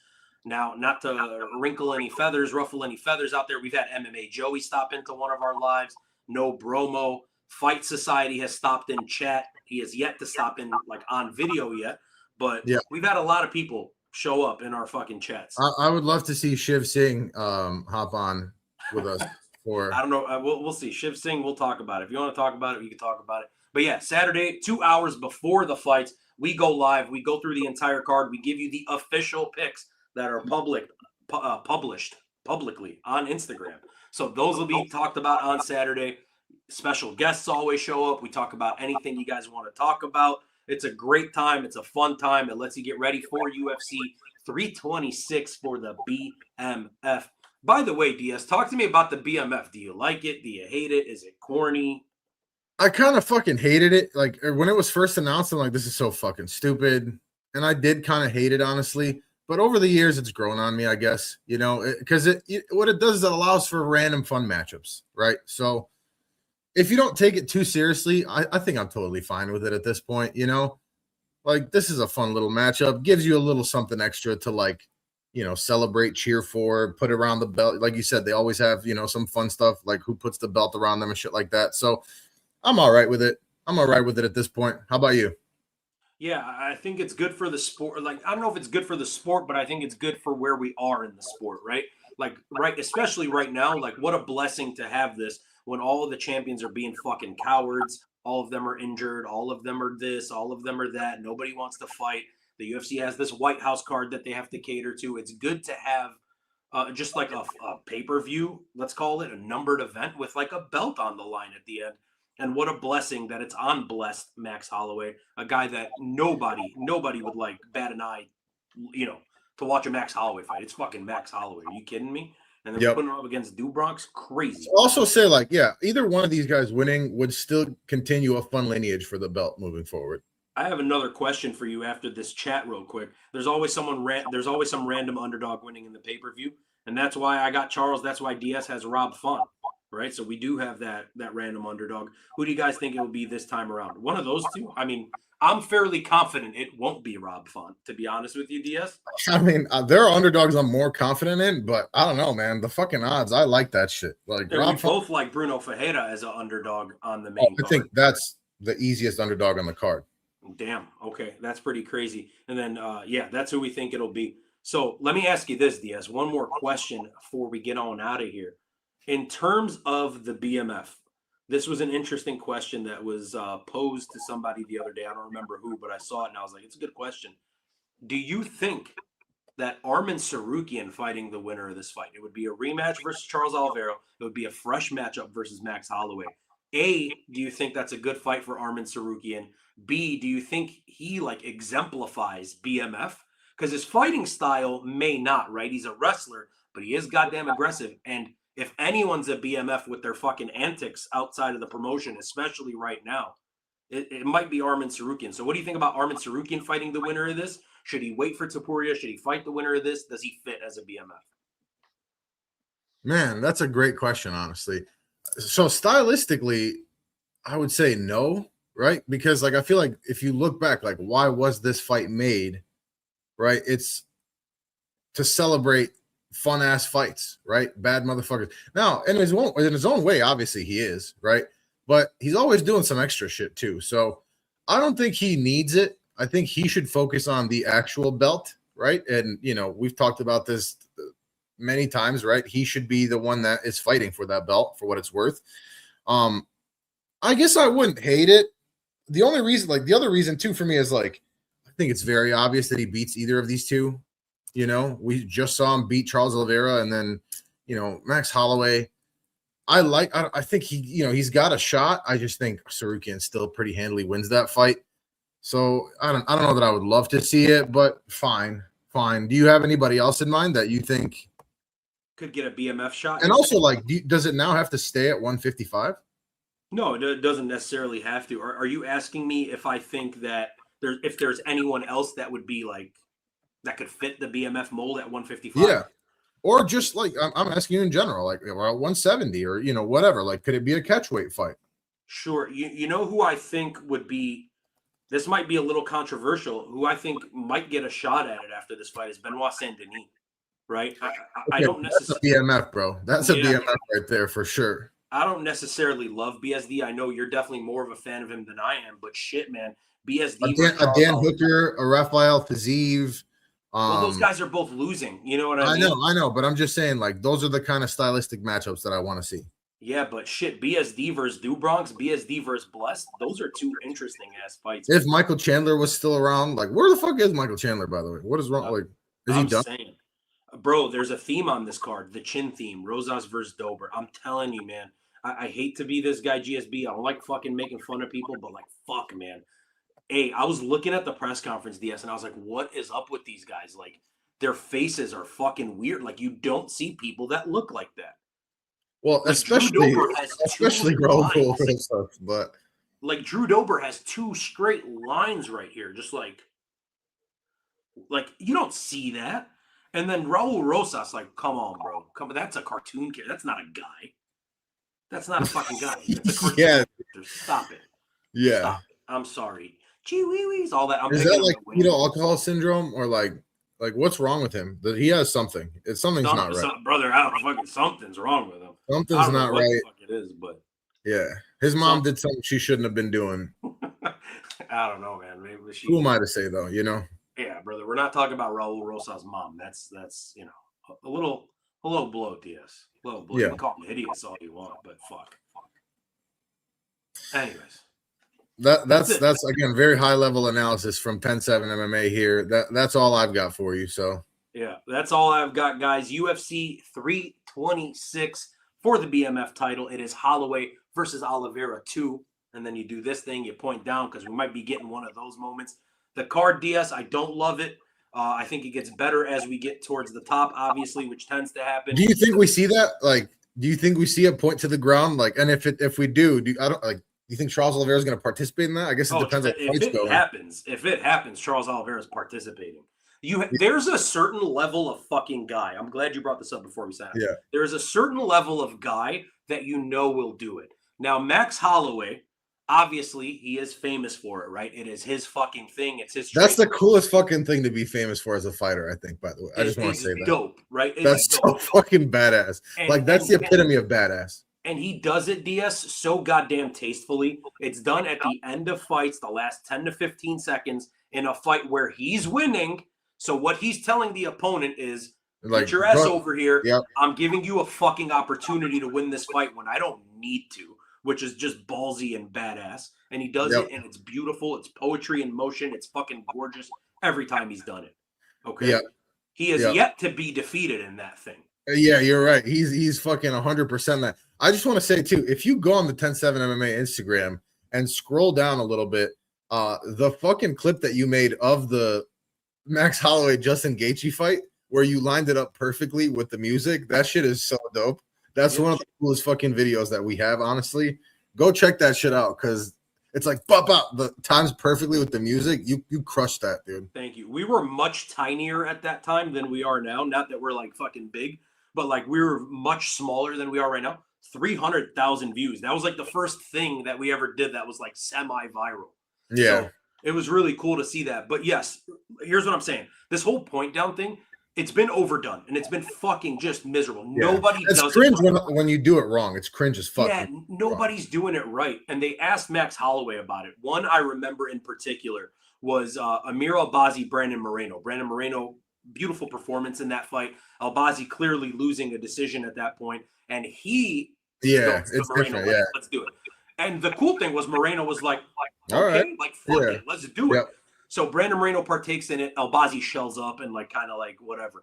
Now, not to ruffle any feathers out there, we've had MMA Joey stop into one of our lives. No Bromo. Fight Society has stopped in chat. He has yet to stop in like on video yet. But we've had a lot of people show up in our fucking chats. I would love to see Shiv Singh hop on with us. I don't know. We'll see. Shiv Singh, we'll talk about it. If you want to talk about it, we can talk about it. But yeah, Saturday, 2 hours before the fights, we go live. We go through the entire card. We give you the official picks that are published publicly on Instagram. So those will be talked about on Saturday. Special guests always show up. We talk about anything you guys want to talk about. It's a great time. It's a fun time. It lets you get ready for UFC 326 for the BMF. By the way, DS, talk to me about the BMF. Do you like it? Do you hate it? Is it corny? I kind of fucking hated it. Like when it was first announced, I'm like, this is so fucking stupid. And I did kind of hate it, honestly. But over the years, it's grown on me, I guess, because what it does is it allows for random fun matchups, right? So if you don't take it too seriously, I think I'm totally fine with it at this point, Like, this is a fun little matchup. Gives you a little something extra to, like, celebrate, cheer for, put around the belt. Like you said, they always have, some fun stuff, like who puts the belt around them and shit like that. So I'm all right with it. I'm all right with it at this point. How about you? Yeah, I think it's good for the sport. Like, I don't know if it's good for the sport, but I think it's good for where we are in the sport, right? Like, right, especially right now, like, what a blessing to have this when all of the champions are being fucking cowards. All of them are injured. All of them are this. All of them are that. Nobody wants to fight. The UFC has this White House card that they have to cater to. It's good to have just like a pay-per-view, let's call it, a numbered event with like a belt on the line at the end. And what a blessing that it's on blessed Max Holloway, a guy that nobody would like bat an eye, to watch a Max Holloway fight. It's fucking Max Holloway. Are you kidding me? And then putting him up against Bronx, crazy. Also say, like, either one of these guys winning would still continue a fun lineage for the belt moving forward. I have another question for you after this chat, real quick. There's always there's always some random underdog winning in the pay-per-view, and that's why I got Charles. That's why DS has Rob Font, right? So we do have that random underdog. Who do you guys think it will be this time around? One of those two. I mean, I'm fairly confident it won't be Rob Font, to be honest with you, DS. I mean, there are underdogs I'm more confident in, but I don't know, man. The fucking odds, I like that shit. Like And we Rob Font, both like Bruno Ferreira as an underdog on the oh, main I card. think that's the easiest underdog on the card. Damn. Okay, that's pretty crazy. And then, yeah, that's who we think it'll be. So let me ask you this, Diaz. One more question before we get on out of here. In terms of the BMF, this was an interesting question that was posed to somebody the other day. I don't remember who, but I saw it and I was like, it's a good question. Do you think that Arman Sarukian fighting the winner of this fight, it would be a rematch versus Charles Oliveira, it would be a fresh matchup versus Max Holloway? A, do you think that's a good fight for Arman Sarukian? B, do you think he like exemplifies BMF? Because his fighting style may not, right? He's a wrestler, but he is goddamn aggressive. And if anyone's a BMF with their fucking antics outside of the promotion, especially right now, it might be Arman Sarukian. So what do you think about Arman Sarukian fighting the winner of this? Should he wait for Topuria? Should he fight the winner of this? Does he fit as a BMF? Man, that's a great question, honestly. So stylistically, I would say no, right? Because like I feel like if you look back, like why was this fight made? Right? It's to celebrate fun ass fights, right? Bad motherfuckers. Now, in his own way, obviously he is, right? But he's always doing some extra shit too. So I don't think he needs it. I think he should focus on the actual belt, right? And you know, we've talked about this many times, right? He should be the one that is fighting for that belt for what it's worth. I guess I wouldn't hate it. The only reason, like the other reason too for me is like I think it's very obvious that he beats either of these two. You know, we just saw him beat Charles Oliveira and then, you know, Max Holloway. I think he's got a shot. I just think Sarukian still pretty handily wins that fight. So I don't know that I would love to see it, but fine. Do you have anybody else in mind that you think could get a BMF shot? And also, like, does it now have to stay at 155? No, it doesn't necessarily have to. Are you asking me if I think that if there's anyone else that would be like that could fit the BMF mold at 155? Yeah. Or just like I'm asking you in general, like around 170 or whatever. Like, could it be a catchweight fight? Sure. You know who I think would be. This might be a little controversial. Who I think might get a shot at it after this fight is Benoit Saint Denis. Right? I don't necessarily. That's a BMF, bro. That's a BMF right there for sure. I don't necessarily love BSD. I know you're definitely more of a fan of him than I am, but shit, man, BSD. A Dan Hooker, a Rafael Fiziev. Well, those guys are both losing. You know what I mean? I know, but I'm just saying, like, those are the kind of stylistic matchups that I want to see. Yeah, but shit, BSD versus Dubronx, BSD versus Blessed, those are two interesting ass fights. If Michael Chandler was still around, like, where the fuck is Michael Chandler, by the way? What is wrong? Like, is he done? Saying, bro, there's a theme on this card, the chin theme, Rosas versus Dober. I'm telling you, man. I hate to be this guy, GSB. I don't like fucking making fun of people, but like, fuck, man. Hey, I was looking at the press conference, DS, and I was like, what is up with these guys? Like, their faces are fucking weird. Like, you don't see people that look like that. Well, like, especially Raul stuff, but like Drew Dober has two straight lines right here, just like you don't see that. And then Raul Rosas, like, come on, bro, that's a cartoon kid. That's not a guy. That's not a fucking guy. That's a cartoon character. Stop it. Yeah. Stop it. I'm sorry. Gee wee wees, all that. Is that like alcohol syndrome or like what's wrong with him? That he has something. Something's not right. Brother, I don't fucking something's wrong with him. Something's not right. The fuck it is, but yeah. His mom did something she shouldn't have been doing. I don't know, man. Maybe who am I to say though, Yeah, brother. We're not talking about Raul Rosas' mom. That's a little below DS. Low blow. Yeah. You can call him hideous all you want, but fuck. Anyways. That's again very high level analysis from 10-7 MMA here. That's all I've got for you. So yeah, that's all I've got, guys. UFC 326 for the BMF title. It is Holloway versus Oliveira 2. And then you do this thing, you point down because we might be getting one of those moments. The card, DS, I don't love it. I think it gets better as we get towards the top, obviously, which tends to happen. Do you think we see that? Like, do you think we see a point to the ground? Like, and if we do You think Charles Oliveira is going to participate in that? I guess it depends on if it happens, Charles Oliveira is participating. There's a certain level of fucking guy. I'm glad you brought this up before we said it. Yeah. There's a certain level of guy that will do it. Now, Max Holloway, obviously, he is famous for it, right? It is his fucking thing. It's his. That's the coolest fucking thing to be famous for as a fighter, I think. By the way, I just want to say that. Dope, right? That's so fucking badass. That's the epitome of badass. And he does it, DS, so goddamn tastefully. It's done at the end of fights, the last 10 to 15 seconds in a fight where he's winning. So what he's telling the opponent is, get your ass over here. Yep. I'm giving you a fucking opportunity to win this fight when I don't need to, which is just ballsy and badass. And he does it, and it's beautiful. It's poetry in motion. It's fucking gorgeous every time he's done it. Okay? Yep. He has yet to be defeated in that thing. Yeah, you're right. He's fucking 100% that. I just want to say, too, if you go on the 10-7 MMA Instagram and scroll down a little bit, the fucking clip that you made of the Max Holloway Justin Gaethje fight, where you lined it up perfectly with the music, that shit is so dope. That's one of the coolest fucking videos that we have, honestly. Go check that shit out, because it's like bop bop, the times perfectly with the music. You crushed that, dude. Thank you. We were much tinier at that time than we are now. Not that we're like fucking big, but like we were much smaller than we are right now. 300,000 views. That was like the first thing that we ever did that was like semi-viral. Yeah. So it was really cool to see that. But yes, here's what I'm saying. This whole point down thing, it's been overdone and it's been fucking just miserable. Yeah. Nobody does cringe it when you do it wrong. It's cringe as fuck. Yeah, nobody's doing it right. And they asked Max Holloway about it. One I remember in particular was Amir Albazi, Brandon Moreno. Brandon Moreno, beautiful performance in that fight. Albazi clearly losing a decision at that point. And he it's Moreno, different. Let's do it. And the cool thing was Moreno was like, all right, like fuck it, let's do it. So Brandon Moreno partakes in it. Albazi shells up and like kind of like whatever.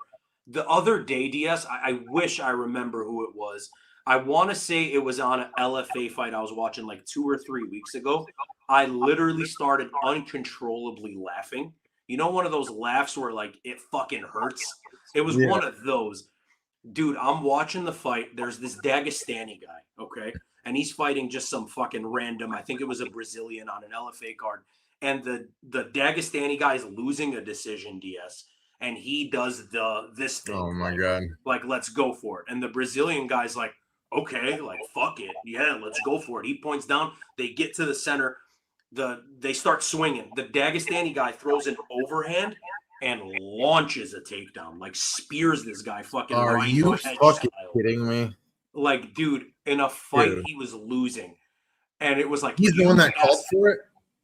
The other day, DS, I wish I remember who it was. I want to say it was on an LFA fight I was watching like 2 or 3 weeks ago. I literally started uncontrollably laughing. You know, one of those laughs where like it fucking hurts. It was one of those. Dude, I'm watching the fight. There's this Dagestani guy, okay? And he's fighting just some fucking random, I think it was a Brazilian on an LFA card. And the Dagestani guy is losing a decision, DS. And he does this thing. Oh, my God. Like, let's go for it. And the Brazilian guy's like, okay, like, fuck it. Yeah, let's go for it. He points down. They get to the center. They start swinging. The Dagestani guy throws an overhand and launches a takedown, like spears this guy fucking. Are you fucking kidding me? Like, dude, in a fight he was losing, and it was like he's the one that called for it.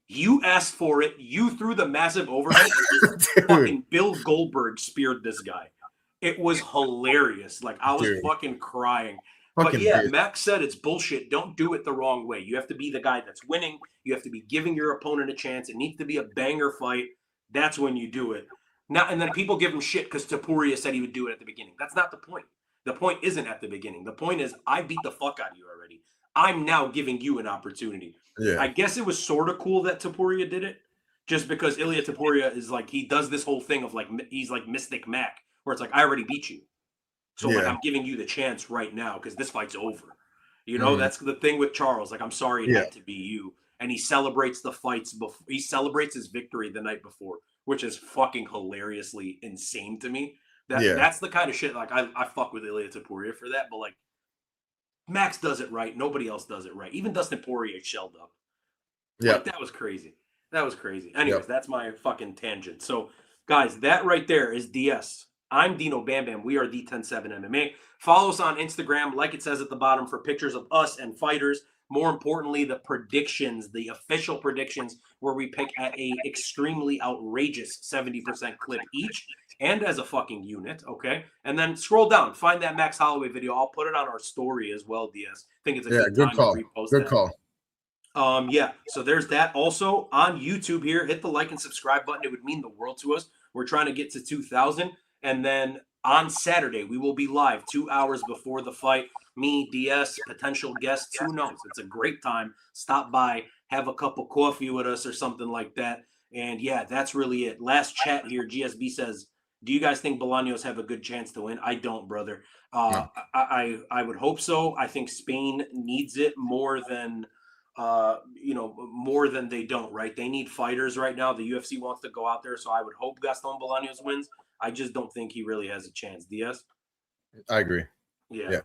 You asked for it. You threw the massive overhead. Fucking Bill Goldberg speared this guy. It was hilarious. Like I was fucking crying. But yeah, Max said it's bullshit. Don't do it the wrong way. You have to be the guy that's winning. You have to be giving your opponent a chance. It needs to be a banger fight. That's when you do it. Now, and then people give him shit because Topuria said he would do it at the beginning. That's not the point. The point isn't at the beginning. The point is I beat the fuck out of you already. I'm now giving you an opportunity. Yeah. I guess it was sort of cool that Topuria did it just because Ilia Topuria is like, he does this whole thing of like, he's like Mystic Mac where it's like, I already beat you. So like, I'm giving you the chance right now because this fight's over. You know, that's the thing with Charles. Like, I'm sorry it had to be you. And he celebrates the fights before. He celebrates his victory the night before, which is fucking hilariously insane to me. That's the kind of shit, like, I fuck with Ilia Topuria for that. But, like, Max does it right. Nobody else does it right. Even Dustin Poirier shelled up. Yeah. Like, that was crazy. That was crazy. Anyways, that's my fucking tangent. So, guys, that right there is DS. I'm Dino Bam Bam. We are the 10-7 MMA. Follow us on Instagram, like it says at the bottom, for pictures of us and fighters. More importantly, the predictions, the official predictions, where we pick at a extremely outrageous 70% clip each, and as a fucking unit, okay? And then scroll down, find that Max Holloway video. I'll put it on our story as well, DS. I think it's a good time call. To repost good that. Call. Yeah, so there's that. Also, on YouTube here, hit the like and subscribe button. It would mean the world to us. We're trying to get to 2,000. And then on Saturday, we will be live 2 hours before the fight. Me, DS, potential guests, who knows? It's a great time. Stop by, have a cup of coffee with us or something like that. And yeah, that's really it. Last chat here, GSB says, do you guys think Bolaños have a good chance to win? I don't, brother. No. I would hope so. I think Spain needs it more than more than they don't, right? They need fighters right now. The UFC wants to go out there, so I would hope Gaston Bolaños wins. I just don't think he really has a chance. Diaz? I agree. Yeah. Yeah.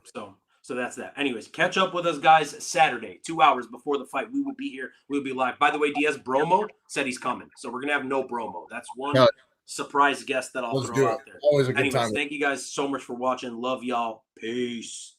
So that's that. Anyways, catch up with us, guys, Saturday, 2 hours before the fight. We will be here. We'll be live. By the way, Diaz Bromo said he's coming. So we're going to have no Bromo. That's one surprise guest that I'll Let's throw do it. out there. Always a good Anyways, time. thank you guys so much for watching. Love y'all. Peace.